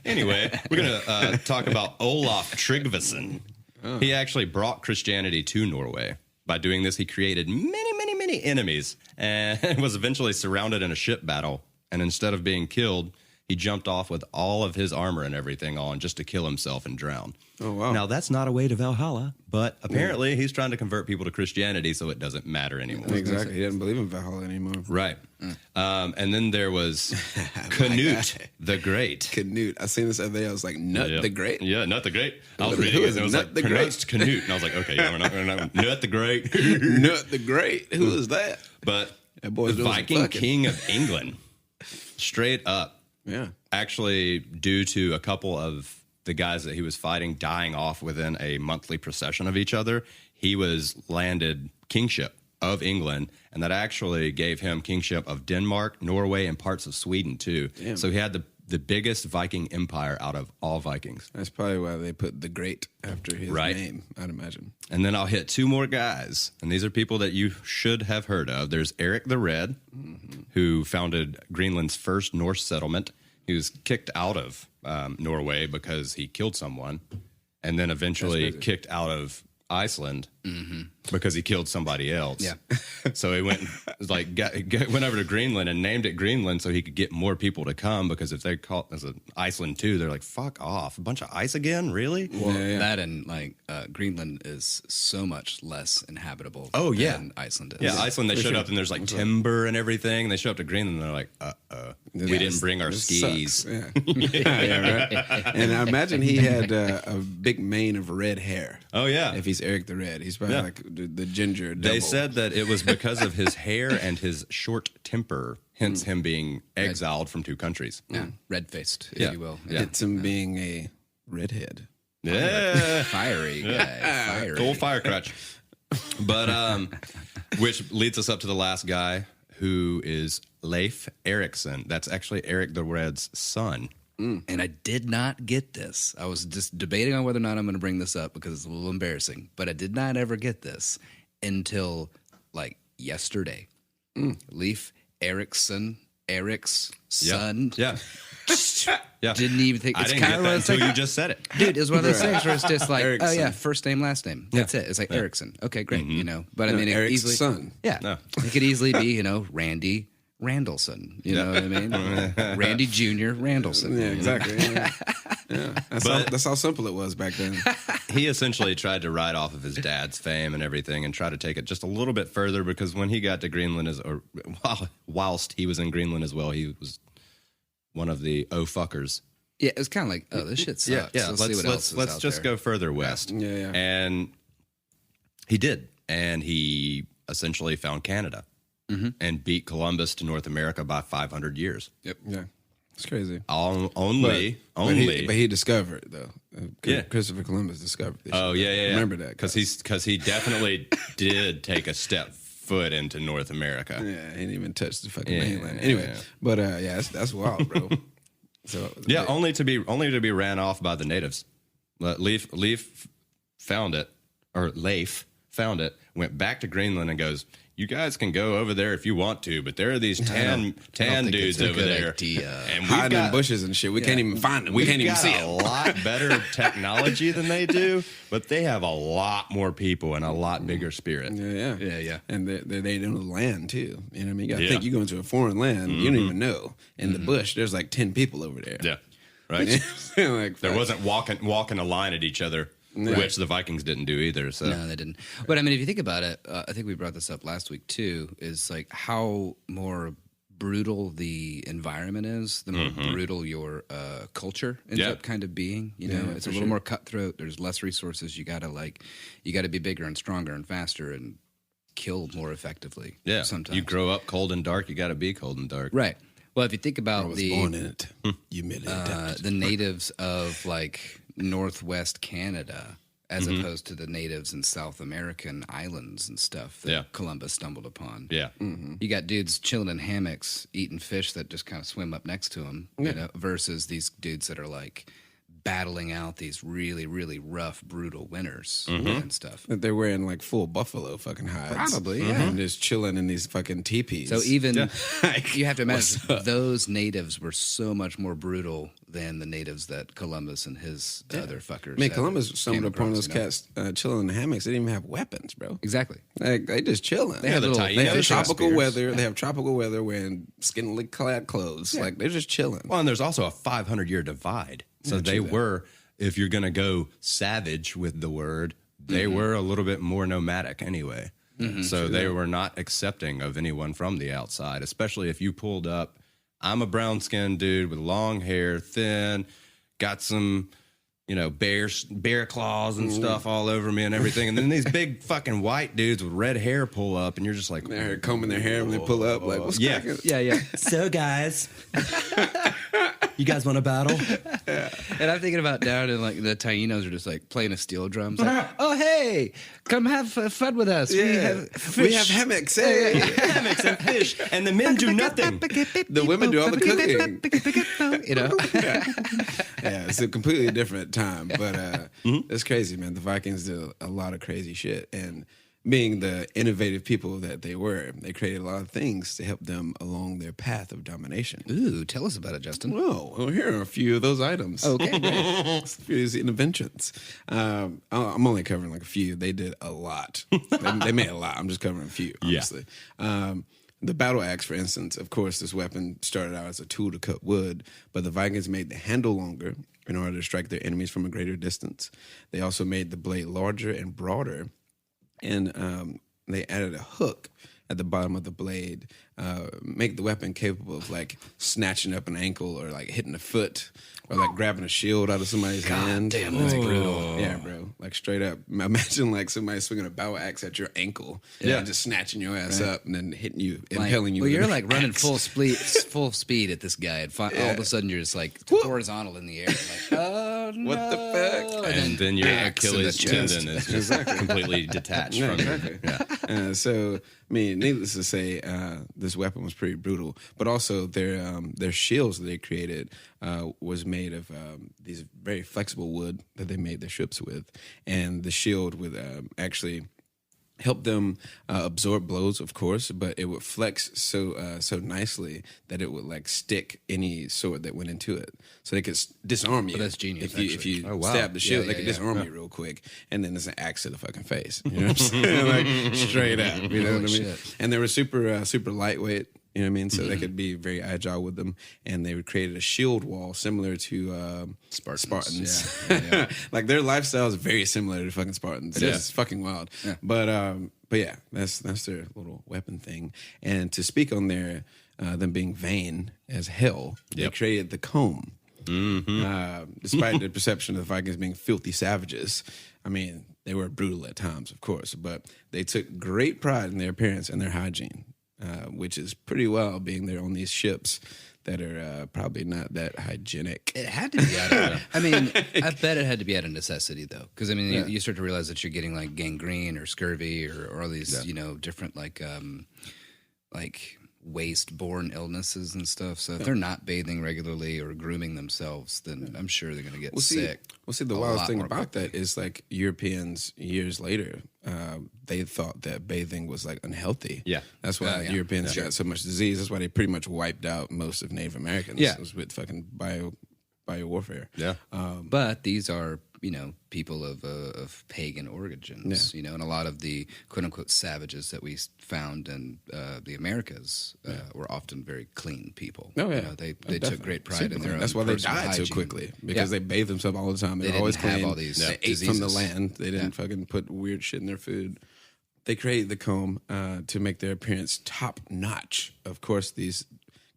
Anyway, we're going to talk about Olaf Tryggvason. Oh. He actually brought Christianity to Norway. By doing this, he created many enemies and was eventually surrounded in a ship battle. And instead of being killed, he jumped off with all of his armor and everything on just to kill himself and drown. Oh, wow. Now, that's not a way to Valhalla, but apparently he's trying to convert people to Christianity so it doesn't matter anymore. Exactly. He doesn't believe in Valhalla anymore. Right. And then there was Canute the Great. Canute. I seen this other day. I was like, Nut the Great? Yeah, Nut the Great. I was reading it, and it was like, pronounced Canute. And I was like, okay, we're not Nut the Great. Nut the Great? Who is that? But the Viking King of England, straight up, actually, due to a couple of the guys that he was fighting dying off within a monthly procession of each other, he was landed kingship of England, and that actually gave him kingship of Denmark, Norway, and parts of Sweden too. Damn. So he had the biggest Viking empire out of all Vikings. That's probably why they put the Great after his name, I'd imagine. And then I'll hit two more guys, and these are people that you should have heard of. There's Eric the Red, who founded Greenland's first Norse settlement. He was kicked out of Norway because he killed someone, and then eventually kicked out of Iceland because he killed somebody else. Yeah. So he went went over to Greenland and named it Greenland so he could get more people to come, because if they call it as an Iceland too, they're like, fuck off. A bunch of ice again? Really? Well, that and Greenland is so much less inhabitable than Iceland is. Yeah, Iceland, they showed up and there's like timber and everything. And they show up to Greenland and they're like, we didn't bring our skis. Yeah. Right. And I imagine he had a big mane of red hair. Oh, yeah. If he's Eric the Red. He's probably like the ginger double. They said that it was because of his hair and his short temper, hence him being exiled from two countries. Yeah, red-faced, if you will. Yeah. It's him being a redhead. Yeah. Fiery guy. Fiery. Old firecrotch. But, which leads us up to the last guy, who is Leif Erikson. That's actually Eric the Red's son. And I did not get this. I was just debating on whether or not I'm going to bring this up because it's a little embarrassing. But I did not ever get this until, yesterday. Leif Erikson Eric's son. Yeah. Yeah. Didn't even think. I It's didn't kind get of that one of until those you things. just said it. Dude, it's one of those things where it's just like, Eric's oh yeah, son. first name, last name. That's it. It's like Erickson. Okay, great. You know, but I mean, it Eric's easily, son. Yeah, No. it could easily be, you know, Randy Randallson. You know what I mean? Randy Jr. Randallson. Yeah, exactly. Yeah. That's how simple it was back then. He essentially tried to ride off of his dad's fame and everything and try to take it just a little bit further because when he got to Greenland, whilst he was in Greenland as well, he was one of the fuckers. Yeah, it was kind of like, oh, this shit sucks. Yeah, Let's see what else is let's out just there. go further west. Yeah. And he did. And he essentially found Canada and beat Columbus to North America by 500 years. Yep. Yeah. It's crazy. Only. But he discovered it, though. Yeah. Christopher Columbus discovered this. Oh, yeah. Remember that. Because he definitely did take a step foot into North America. Yeah, he didn't even touch the fucking Yeah, mainland. Anyway, yeah. But that's wild, bro. So Yeah, only to be ran off by the natives. Leif found it, or Leif found it, went back to Greenland and goes, "You guys can go over there if you want to, but there are these tan dudes over there, and we've hiding in got bushes and shit. We can't even find them. We can't even see a them. lot better technology than they do, but they have a lot more people and a lot bigger spirit." Yeah. And they know the land too. You know what I mean? You gotta Yeah. think you go into a foreign land, you don't even know. In the bush, there's like 10 people over there. Yeah, right. Like, There wasn't walking a line at each other, which the Vikings didn't do either. So No, they didn't. But I mean, if you think about it, I think we brought this up last week too, is like how more brutal the environment is, the more brutal your culture ends up kind of being. You know, it's a little more cutthroat. There's less resources. You gotta be bigger and stronger and faster and kill more effectively. yeah, sometimes you grow up cold and dark. You got to be cold and dark. right. Well, if you think I about was born in it. Hmm. You made it. the natives of like Northwest Canada, as opposed to the natives in South American islands and stuff that Columbus stumbled upon. Yeah. You got dudes chilling in hammocks, eating fish that just kind of swim up next to them, you know, versus these dudes that are like battling out these really, really rough, brutal winters and stuff. They're wearing like full buffalo fucking hides. Probably, yeah. And just chilling in these fucking teepees. So even you have to imagine those natives were so much more brutal than the natives that Columbus and his other fuckers. I mean, had Columbus came stumbled upon across, those you know? cats chilling in the hammocks. They didn't even have weapons, bro. Exactly. Like, they just chilling. They had the little. Taino They have Fishing tropical spears. weather. They have tropical weather wearing skinny clad clothes. Like they're just chilling. Well, and there's also a 500-year divide. So they were, if you're going to go savage with the word, they were a little bit more nomadic anyway. So they were not accepting of anyone from the outside, especially if you pulled up, I'm a brown-skinned dude with long hair, thin, got some, you know, bear claws and stuff all over me and everything. And then these big fucking white dudes with red hair pull up, and you're just like, They're combing their hair when they pull up. Like, what's yeah. cracking? Yeah. So, guys, you guys want to battle? And I'm thinking about down in like the Tainos are just like playing a steel drums. Like, oh hey, come have fun with us. We have fish. We have hammocks. Hey. Hammocks and fish, and the men do nothing. The women do all the cooking. You know. Yeah, it's a completely different time, but it's crazy, man. The Vikings did a lot of crazy shit, and being the innovative people that they were, they created a lot of things to help them along their path of domination. Ooh, tell us about it, Justin. Well, here are a few of those items. Okay, great. A few of these inventions. I'm only covering like a few. They did a lot. They made a lot. I'm just covering a few, honestly. The battle axe, for instance, of course, this weapon started out as a tool to cut wood, but the Vikings made the handle longer in order to strike their enemies from a greater distance. They also made the blade larger and broader, and they added a hook at the bottom of the blade, make the weapon capable of like snatching up an ankle or like hitting a foot or like grabbing a shield out of somebody's hand. damn, that's brutal. Yeah, bro. Like straight up. Imagine like somebody swinging a battle axe at your ankle, and just snatching your ass up and then hitting you, impelling you. Well, with you're an like running axe. full speed at this guy, and all of a sudden you're just like horizontal in the air. Like, oh no! What the fuck? And then your axe in the Achilles chest. tendon is just completely detached from Exactly. you. So, I mean, needless to say, this weapon was pretty brutal. But also, their shields that they created was made of these very flexible wood that they made their ships with, and the shield would actually help them absorb blows, of course, but it would flex so nicely that it would like stick any sword that went into it, so they could disarm you. That's genius. If you stab the shield, they could disarm you real quick, and then it's an axe to the fucking face. You know what I'm saying? Like straight up. You know what I mean? Shit. And they were super lightwite. You know what I mean? So they could be very agile with them. And they created a shield wall similar to Spartans. Yeah. Like their lifestyle is very similar to fucking Spartans. It's fucking wild. Yeah. But yeah, that's their little weapon thing. And to speak on their them being vain as hell, they created the comb. Despite the perception of the Vikings being filthy savages, I mean, they were brutal at times, of course, but they took great pride in their appearance and their hygiene. Which is pretty wild, being there on these ships that are probably not that hygienic. It had to be out of I mean, I bet it had to be out of necessity, though. Because, I mean, you start to realize that you're getting, like, gangrene or scurvy or all these, you know, different, like waste-borne illnesses and stuff. So if they're not bathing regularly or grooming themselves, then I'm sure they're going to get sick. The wildest thing about that is, like, Europeans years later, they thought that bathing was, like, unhealthy. Yeah. That's why Europeans got so much disease. That's why they pretty much wiped out most of Native Americans. Yeah. It was with fucking bio warfare. Yeah. But these are, you know, people of pagan origins, you know, and a lot of the quote unquote savages that we found in the Americas were often very clean people. Oh, yeah. You know, they took great pride in their own. That's why they personal died hygiene. so quickly, because they bathed themselves all the time. They were They always didn't have clean. all these They ate from the diseases. land. They didn't fucking put weird shit in their food. They created the comb to make their appearance top notch. Of course, these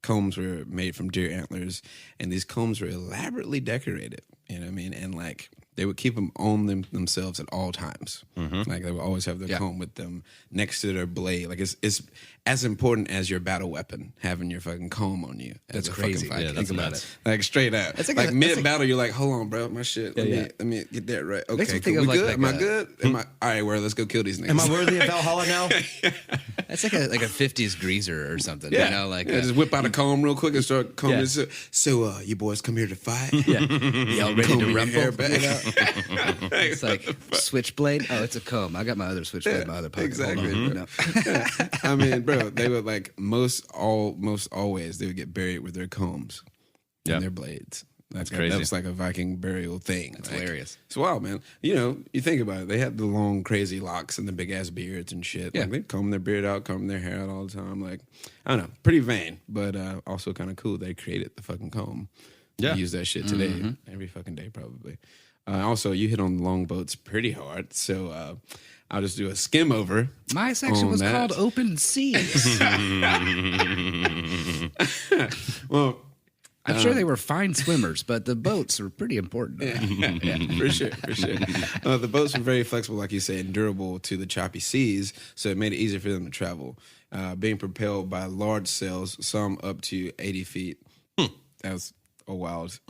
combs were made from deer antlers, and these combs were elaborately decorated. You know what I mean? And like they would keep them on themselves at all times. Like they would always have their comb with them next to their blade. Like it's as important as your battle weapon, having your fucking comb on you. That's as a crazy. fucking Viking. Yeah, that's Think about nuts. it. Like straight up. Like mid battle, you're like, hold on, bro, my shit. Let me get that right. Makes me Okay, think cool. of We like good? Am I a- good? Am I all right? Well, let's go kill these niggas. Am I worthy of Valhalla now? That's like a 50s greaser or something. Yeah. You know, like just whip out a comb real quick and start combing. So, you boys come here to fight? y'all ready Combing to your hair rumble? back. You know? It's like switchblade. Oh, it's a comb. I got my other switchblade in my other pocket. Exactly. Hold on. No. I mean, bro, they would like most always they would get buried with their combs and their blades. That's crazy. That was like a Viking burial thing. It's Like, hilarious. It's wild, man. You know, you think about it. They had the long, crazy locks and the big ass beards and shit. Yeah. Like, they comb their beard out, comb their hair out all the time. Like, I don't know, pretty vain, but also kind of cool. They created the fucking comb. Yeah. We use that shit today, every fucking day, probably. Also, you hit on long boats pretty hard, so I'll just do a skim over. My section on was that. called Open Seas. Well, I'm sure they were fine swimmers, but the boats were pretty important. for sure. The boats were very flexible, like you say, and durable to the choppy seas, so it made it easier for them to travel. Being propelled by large sails, some up to 80 feet. That was a wild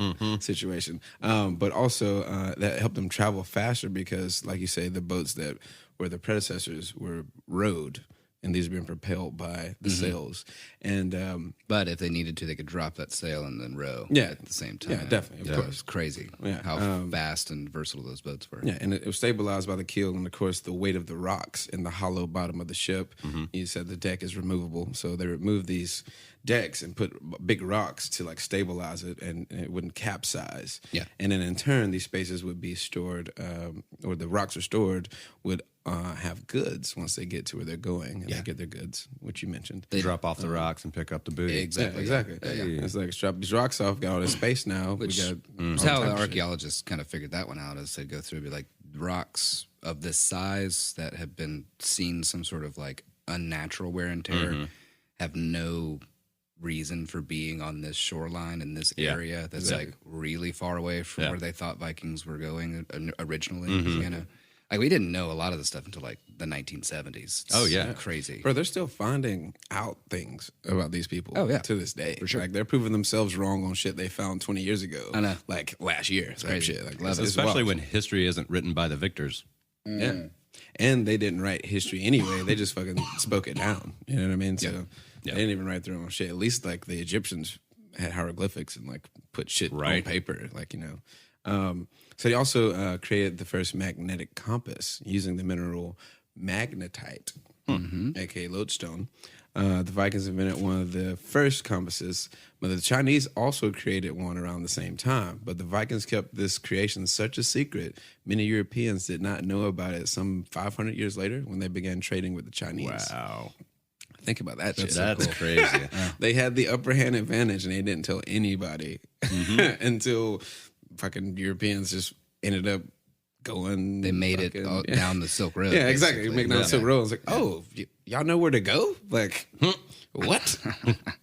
situation. But also that helped them travel faster because, like you say, the boats that were the predecessors were rowed, and these have been propelled by the sails. And But if they needed to, they could drop that sail and then row at the same time. Yeah, definitely, of It course. was crazy how fast and versatile those boats were. yeah, and it was stabilized by the keel and, of course, the weight of the rocks in the hollow bottom of the ship. You said the deck is removable, so they removed these decks and put big rocks to like stabilize it, and it wouldn't capsize. Yeah. And then in turn, these spaces would be stored, or the rocks are stored, would have goods once they get to where they're going, and they get their goods, which you mentioned. They drop off the rocks and pick up the booty. Exactly. Exactly. It's like strap these rocks off, got all this space now. Which we got is all how types the of shit. archaeologists kind of figured that one out as they'd go through and be like, rocks of this size that have been seen some sort of like unnatural wear and tear have no reason for being on this shoreline in this area that's like really far away from where they thought Vikings were going originally. You know, like we didn't know a lot of this stuff until like the 1970s. It's crazy. Bro, they're still finding out things about these people to this day. For sure. Like, they're proving themselves wrong on shit they found 20 years ago. I know. Like, last year. Type crazy. shit. Like, Love it. it's Especially wild. when history isn't written by the victors. Yeah. And they didn't write history anyway. They just fucking spoke it down. You know what I mean? So they didn't even write their own shit. At least, like, the Egyptians had hieroglyphics and, like, put shit on paper. Like, you know. So they also created the first magnetic compass using the mineral magnetite, aka lodestone. The Vikings invented one of the first compasses, but the Chinese also created one around the same time. But the Vikings kept this creation such a secret, many Europeans did not know about it some 500 years later when they began trading with the Chinese. Wow. Think about that shit. That's crazy. They had the upper hand advantage and they didn't tell anybody until fucking Europeans just ended up going. They made it down the Silk Road. Yeah, exactly. Making down the Silk Road. It's like, oh, y'all know where to go? Like, what?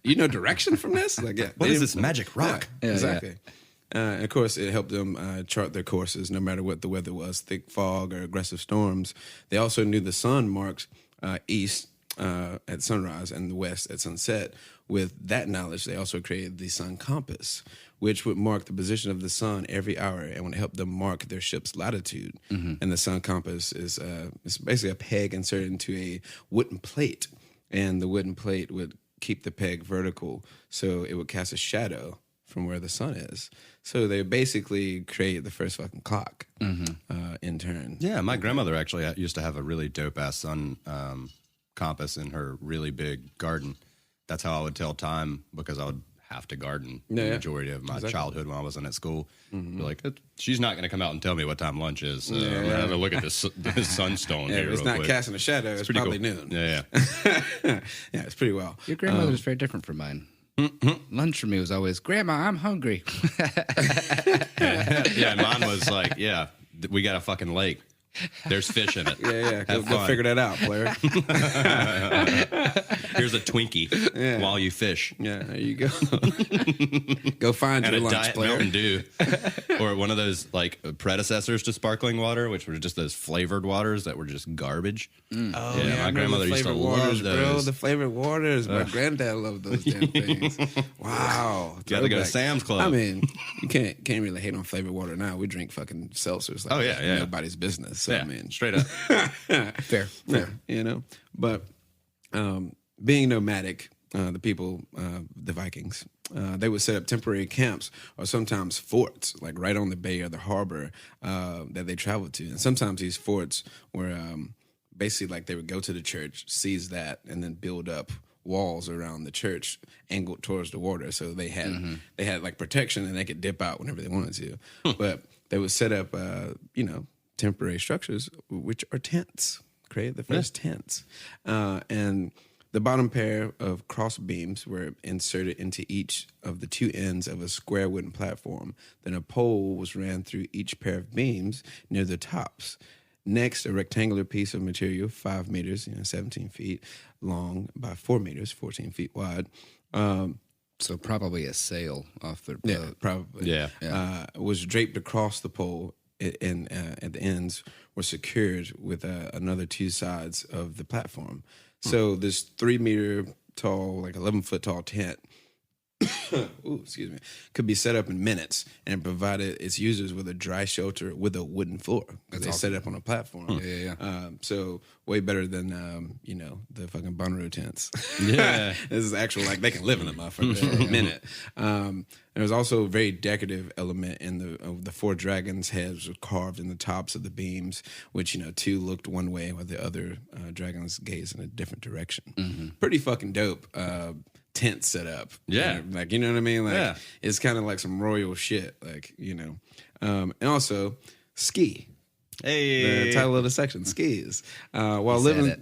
You know direction from this? Like, yeah. What is this magic rock? Yeah, exactly. And of course, it helped them chart their courses no matter what the weather was, thick fog or aggressive storms. They also knew the sun marks east at sunrise and the west at sunset. With that knowledge, they also created the sun compass, which would mark the position of the sun every hour and would help them mark their ship's latitude. And the sun compass is basically a peg inserted into a wooden plate, and the wooden plate would keep the peg vertical, so it would cast a shadow from where the sun is. So they basically created the first fucking clock in turn. Yeah, my grandmother actually used to have a really dope-ass sun compass in her really big garden. That's how I would tell time, because I would have to garden the majority of my childhood when I wasn't at school. Be like, she's not going to come out and tell me what time lunch is. I'm going to have a look at this sunstone here. If it's not casting a shadow, it's probably noon. Yeah. Yeah, it's pretty well. Your grandmother's very different from mine. Lunch for me was always, Grandma, I'm hungry. Yeah, mine was like, yeah, we got a fucking lake. There's fish in it. Yeah. Go figure that out, player. Here's a Twinkie while you fish. Yeah, there you go. Go find and your a lunch, Diet player. Mountain Dew, or one of those like predecessors to sparkling water, which were just those flavored waters that were just garbage. Oh, yeah, my grandmother used to love those. Bro, the flavored waters. My granddad loved those damn things. Wow, You got to go to Sam's Club. I mean, you can't really hate on flavored water now. We drink fucking seltzers. Like nobody's business. So, I mean, straight up. Fair. You know. But being nomadic, the people, the Vikings, they would set up temporary camps or sometimes forts, like right on the bay or the harbor that they traveled to. And sometimes these forts were basically like they would go to the church, seize that, and then build up walls around the church angled towards the water. So they had like protection and they could dip out whenever they wanted to. But they would set up, temporary structures, which are tents. Created the first tents. And the bottom pair of cross beams were inserted into each of the two ends of a square wooden platform. Then a pole was ran through each pair of beams near the tops. Next, a rectangular piece of material, 5 meters, 17 feet long by 4 meters, 14 feet wide. So probably a sail off the boat. Yeah, probably. Yeah. Was draped across the pole, and at the ends were secured with another two sides of the platform. So this 3 meter tall, like 11-foot tall tent, could be set up in minutes and provided its users with a dry shelter with a wooden floor because they set it up on a platform. So way better than the fucking Bonnaroo tents. Yeah, this is actual, like they can live in them for a minute. There was also a very decorative element in the 4 dragons' heads were carved in the tops of the beams, which 2 looked one way while the other dragons gazed in a different direction. Pretty fucking dope. Tent set up. Yeah. Like, you know what I mean? Like, it's kind of like some royal shit. Like, and also ski. Hey. The title of the section, skis. While living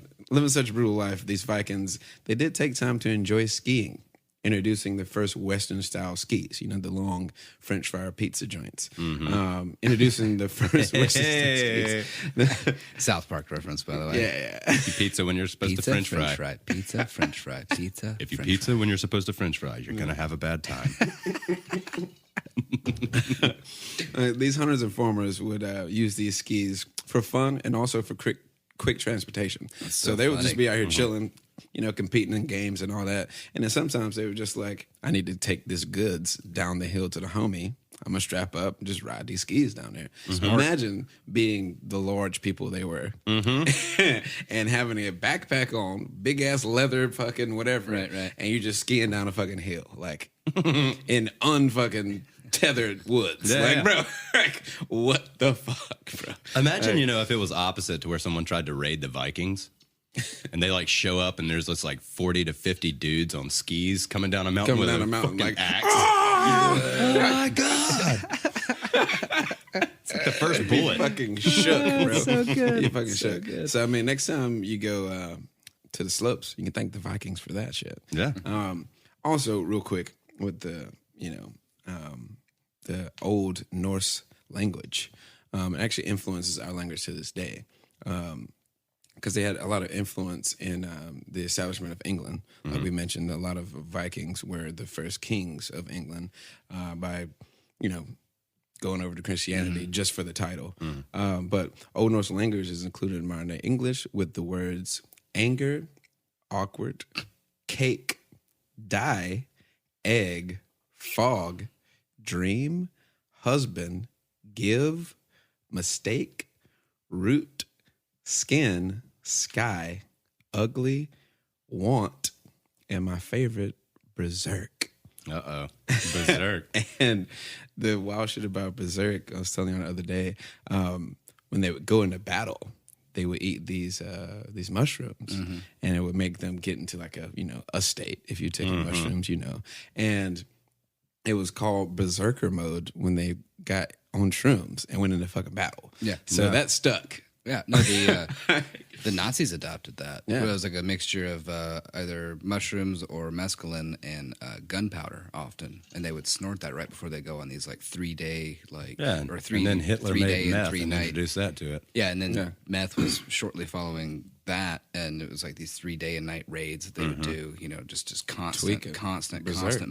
such a brutal life, these Vikings, they did take time to enjoy skiing, introducing the first Western-style skis, the long French fry pizza joints. Introducing the first Western skis. South Park reference, by the way. Yeah. You pizza when you're supposed to French fry. Pizza, French fry. Pizza, If you pizza when you're supposed to French fry, you're going to have a bad time. These hunters and farmers would use these skis for fun and also for quick transportation. So they would just be out here chilling, competing in games and all that. And then sometimes they were just like, I need to take this goods down the hill to the homie. I'm going to strap up and just ride these skis down there. So imagine being the large people they were and having a backpack on, big ass leather fucking whatever. Right. And you're just skiing down a fucking hill, like in unfucking tethered woods. Yeah, like, yeah. bro, like, what the fuck, bro? Imagine, if it was opposite to where someone tried to raid the Vikings and they like show up and there's this like 40 to 50 dudes on skis coming down a mountain with a fucking like axe. Oh my God. It's like the first bullet. Fucking shook, bro. So good. You fucking shook. So, I mean, next time you go to the slopes, you can thank the Vikings for that shit. Yeah. Also, real quick, with the Old Norse language, it actually influences our language to this day, because they had a lot of influence in the establishment of England. Like we mentioned, a lot of Vikings were the first kings of England by, going over to Christianity just for the title. But Old Norse language is included in modern day English with the words anger, awkward, cake, die, egg, fog, dream, husband, give, mistake, root, skin, sky, ugly, want, and my favorite, berserk. Uh-oh. Berserk. And the wild shit about berserk, I was telling you the other day, when they would go into battle, they would eat these mushrooms, and it would make them get into like a state if you take mushrooms, and it was called berserker mode when they got on shrooms and went into fucking battle. Yeah. So that stuck. Yeah, no, the Nazis adopted that. Yeah. It was like a mixture of either mushrooms or mescaline and gunpowder often, and they would snort that right before they go on these like 3-day or three, and then Hitler 3 made day meth and 3 and night. introduced that to it. Yeah, and then meth was shortly following that, and it was like these 3-day and night raids that they would do. Just constant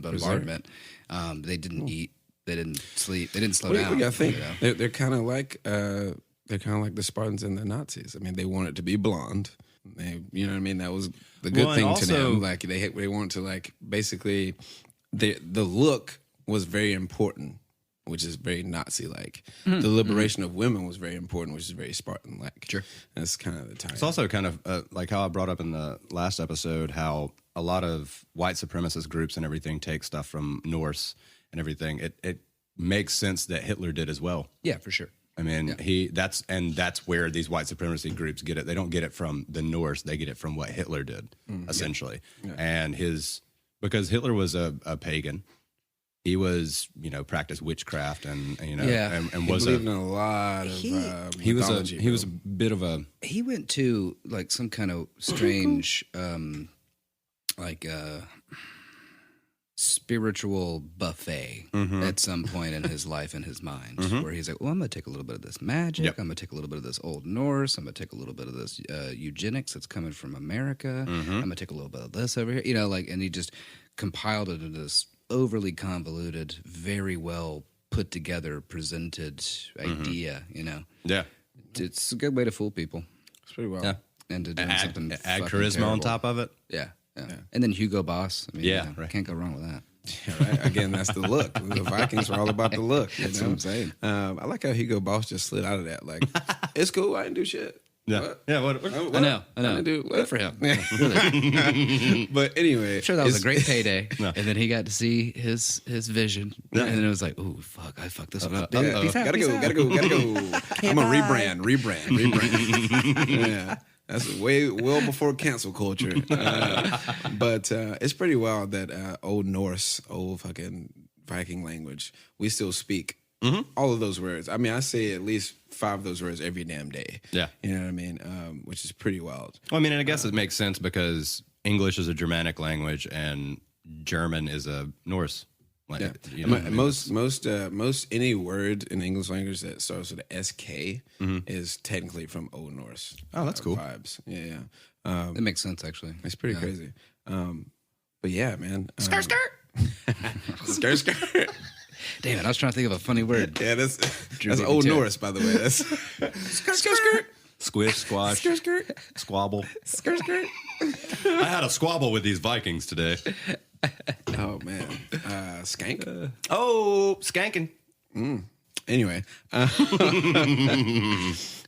bombardment. They didn't eat, they didn't sleep, they didn't slow down. I think they're kind of like the Spartans and the Nazis. I mean, they wanted to be blonde. You know what I mean? That was the good thing to them. Like they wanted to basically the look was very important, which is very Nazi-like. The liberation of women was very important, which is very Spartan-like. Sure. That's kind of the time. It's also kind of like how I brought up in the last episode, how a lot of white supremacist groups and everything take stuff from Norse and everything. It makes sense that Hitler did as well. Yeah, for sure. I mean, that's where these white supremacy groups get it. They don't get it from the Norse; they get it from what Hitler did, essentially. Yeah. And because Hitler was a pagan, he was practiced witchcraft and and was believed in a lot of he was a bit of a he went to like some kind of strange spiritual buffet at some point in his life and his mind, where he's like, well, I'm going to take a little bit of this magic. I'm going to take a little bit of this Old Norse. I'm going to take a little bit of this eugenics that's coming from America. I'm going to take a little bit of this over here, and he just compiled it into this overly convoluted, very well put together, presented idea, Yeah. It's a good way to fool people. It's pretty well. Yeah. And to do something add fucking charisma terrible. on top of it. Yeah. And then Hugo Boss. I mean, right. Can't go wrong with that. Yeah, right. Again, that's the look. The Vikings were all about the look. That's what I'm saying. I like how Hugo Boss just slid out of that. Like, it's cool. I didn't do shit. Yeah. What? Yeah. What? I know. I didn't do what? Good for him. Really. But anyway, I'm sure that was a great payday. No. And then he got to see his vision. Yeah. And then it was like, oh, fuck, I fucked this one up. yeah, Peace out, gotta peace go. out. I'm a rebrand. Yeah. That's well before cancel culture. But it's pretty wild that Old Norse, old fucking Viking language, we still speak all of those words. I mean, I say at least 5 of those words every damn day. Yeah. You know what I mean? Which is pretty wild. Well, I mean, and I guess it makes sense because English is a Germanic language and German is a Norse language. Yeah. Most any word in the English language that starts with a SK is technically from Old Norse. Oh, that's cool. Vibes. Yeah. That makes sense, actually. It's pretty crazy. But yeah, man. Skirt. Skirt. Damn it, I was trying to think of a funny word. Yeah, that's beat me Old to it. Norse, by the way. That's skirt. Squish, squash, squabble. Skirt. I had a squabble with these Vikings today. Oh man, skank. Skanking. Anyway,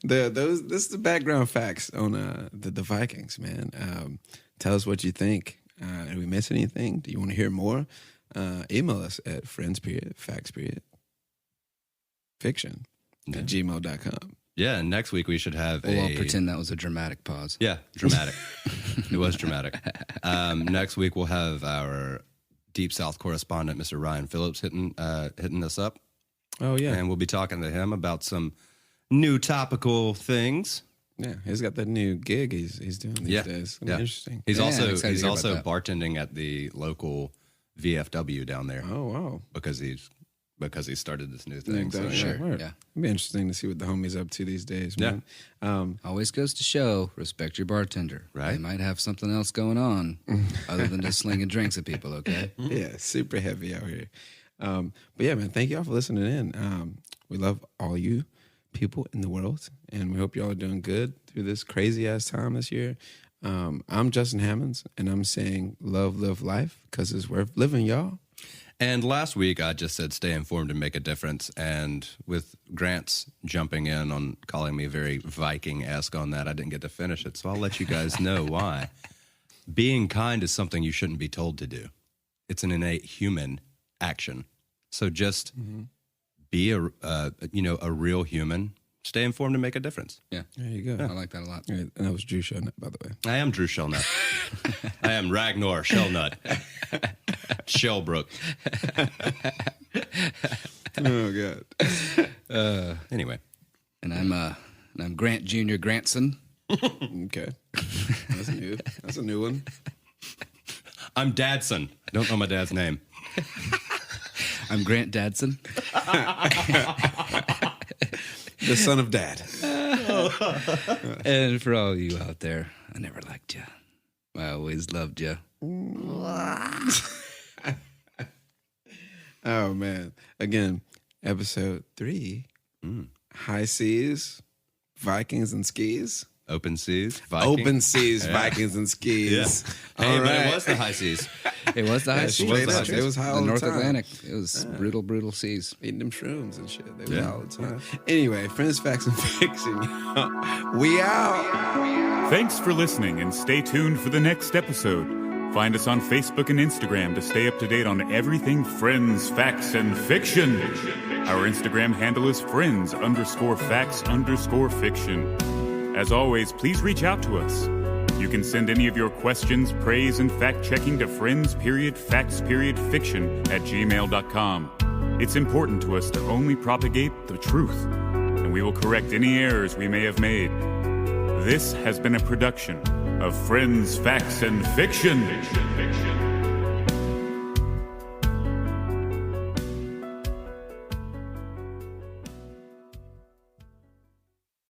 this is the background facts on the Vikings, man. Tell us what you think. Did we miss anything? Do you want to hear more? email us at friends.facts.fiction@gmail.com. Yeah, and next week we should have I'll pretend that was a dramatic pause. Yeah, dramatic. It was dramatic. Next week we'll have our Deep South correspondent, Mr. Ryan Phillips, hitting us up. Oh, yeah. And we'll be talking to him about some new topical things. Yeah, he's got that new gig he's doing these days. Interesting. He's I'm also excited to hear about that. bartending at the local VFW down there. Oh, wow. Because he started this new thing. So, Sure. Word. Yeah. It'd be interesting to see what the homie's up to these days, man. Always goes to show, respect your bartender. Right. They might have something else going on other than just slinging drinks at people, okay? Yeah, super heavy out here. But yeah, man, thank y'all for listening in. We love all you people in the world, and we hope y'all are doing good through this crazy ass time this year. I'm Justin Hammonds, and I'm saying love, live life, because it's worth living, y'all. And last week I just said stay informed and make a difference. And with Grant's jumping in on calling me very Viking-esque on that, I didn't get to finish it. So I'll let you guys know why. Being kind is something you shouldn't be told to do. It's an innate human action. So just be a real human. Stay informed and make a difference. Yeah. There you go. I like that a lot. All right, and that was Drew Shownut, by the way. I am Drew Shellnut. I am Ragnar Shellnut. Shellbrook. Oh, God. Anyway. And I'm Grant Jr. Grantson. Okay. That's new. That's a new one. I'm Dadson. I don't know my dad's name. I'm Grant Dadson. The son of Dad. And for all you out there, I never liked you. I always loved you. Oh, man. Again, episode 3. High seas, Vikings and skis. Open seas. Viking. Open seas, Vikings and skis. Yeah. Hey, All but right. it was the high seas. It was the high seas. straight up. It was high all the the North time. Atlantic. It was brutal seas. Eating them shrooms and shit. They was all the time. Anyway, Friends, Facts, and Fiction. We out. Thanks for listening, and stay tuned for the next episode. Find us on Facebook and Instagram to stay up to date on everything Friends, Facts, and Fiction. Our Instagram handle is friends_facts_fiction. As always, please reach out to us. You can send any of your questions, praise, and fact-checking to friends.facts.fiction@gmail.com. It's important to us to only propagate the truth, and we will correct any errors we may have made. This has been a production of Friends, Facts, and Fiction.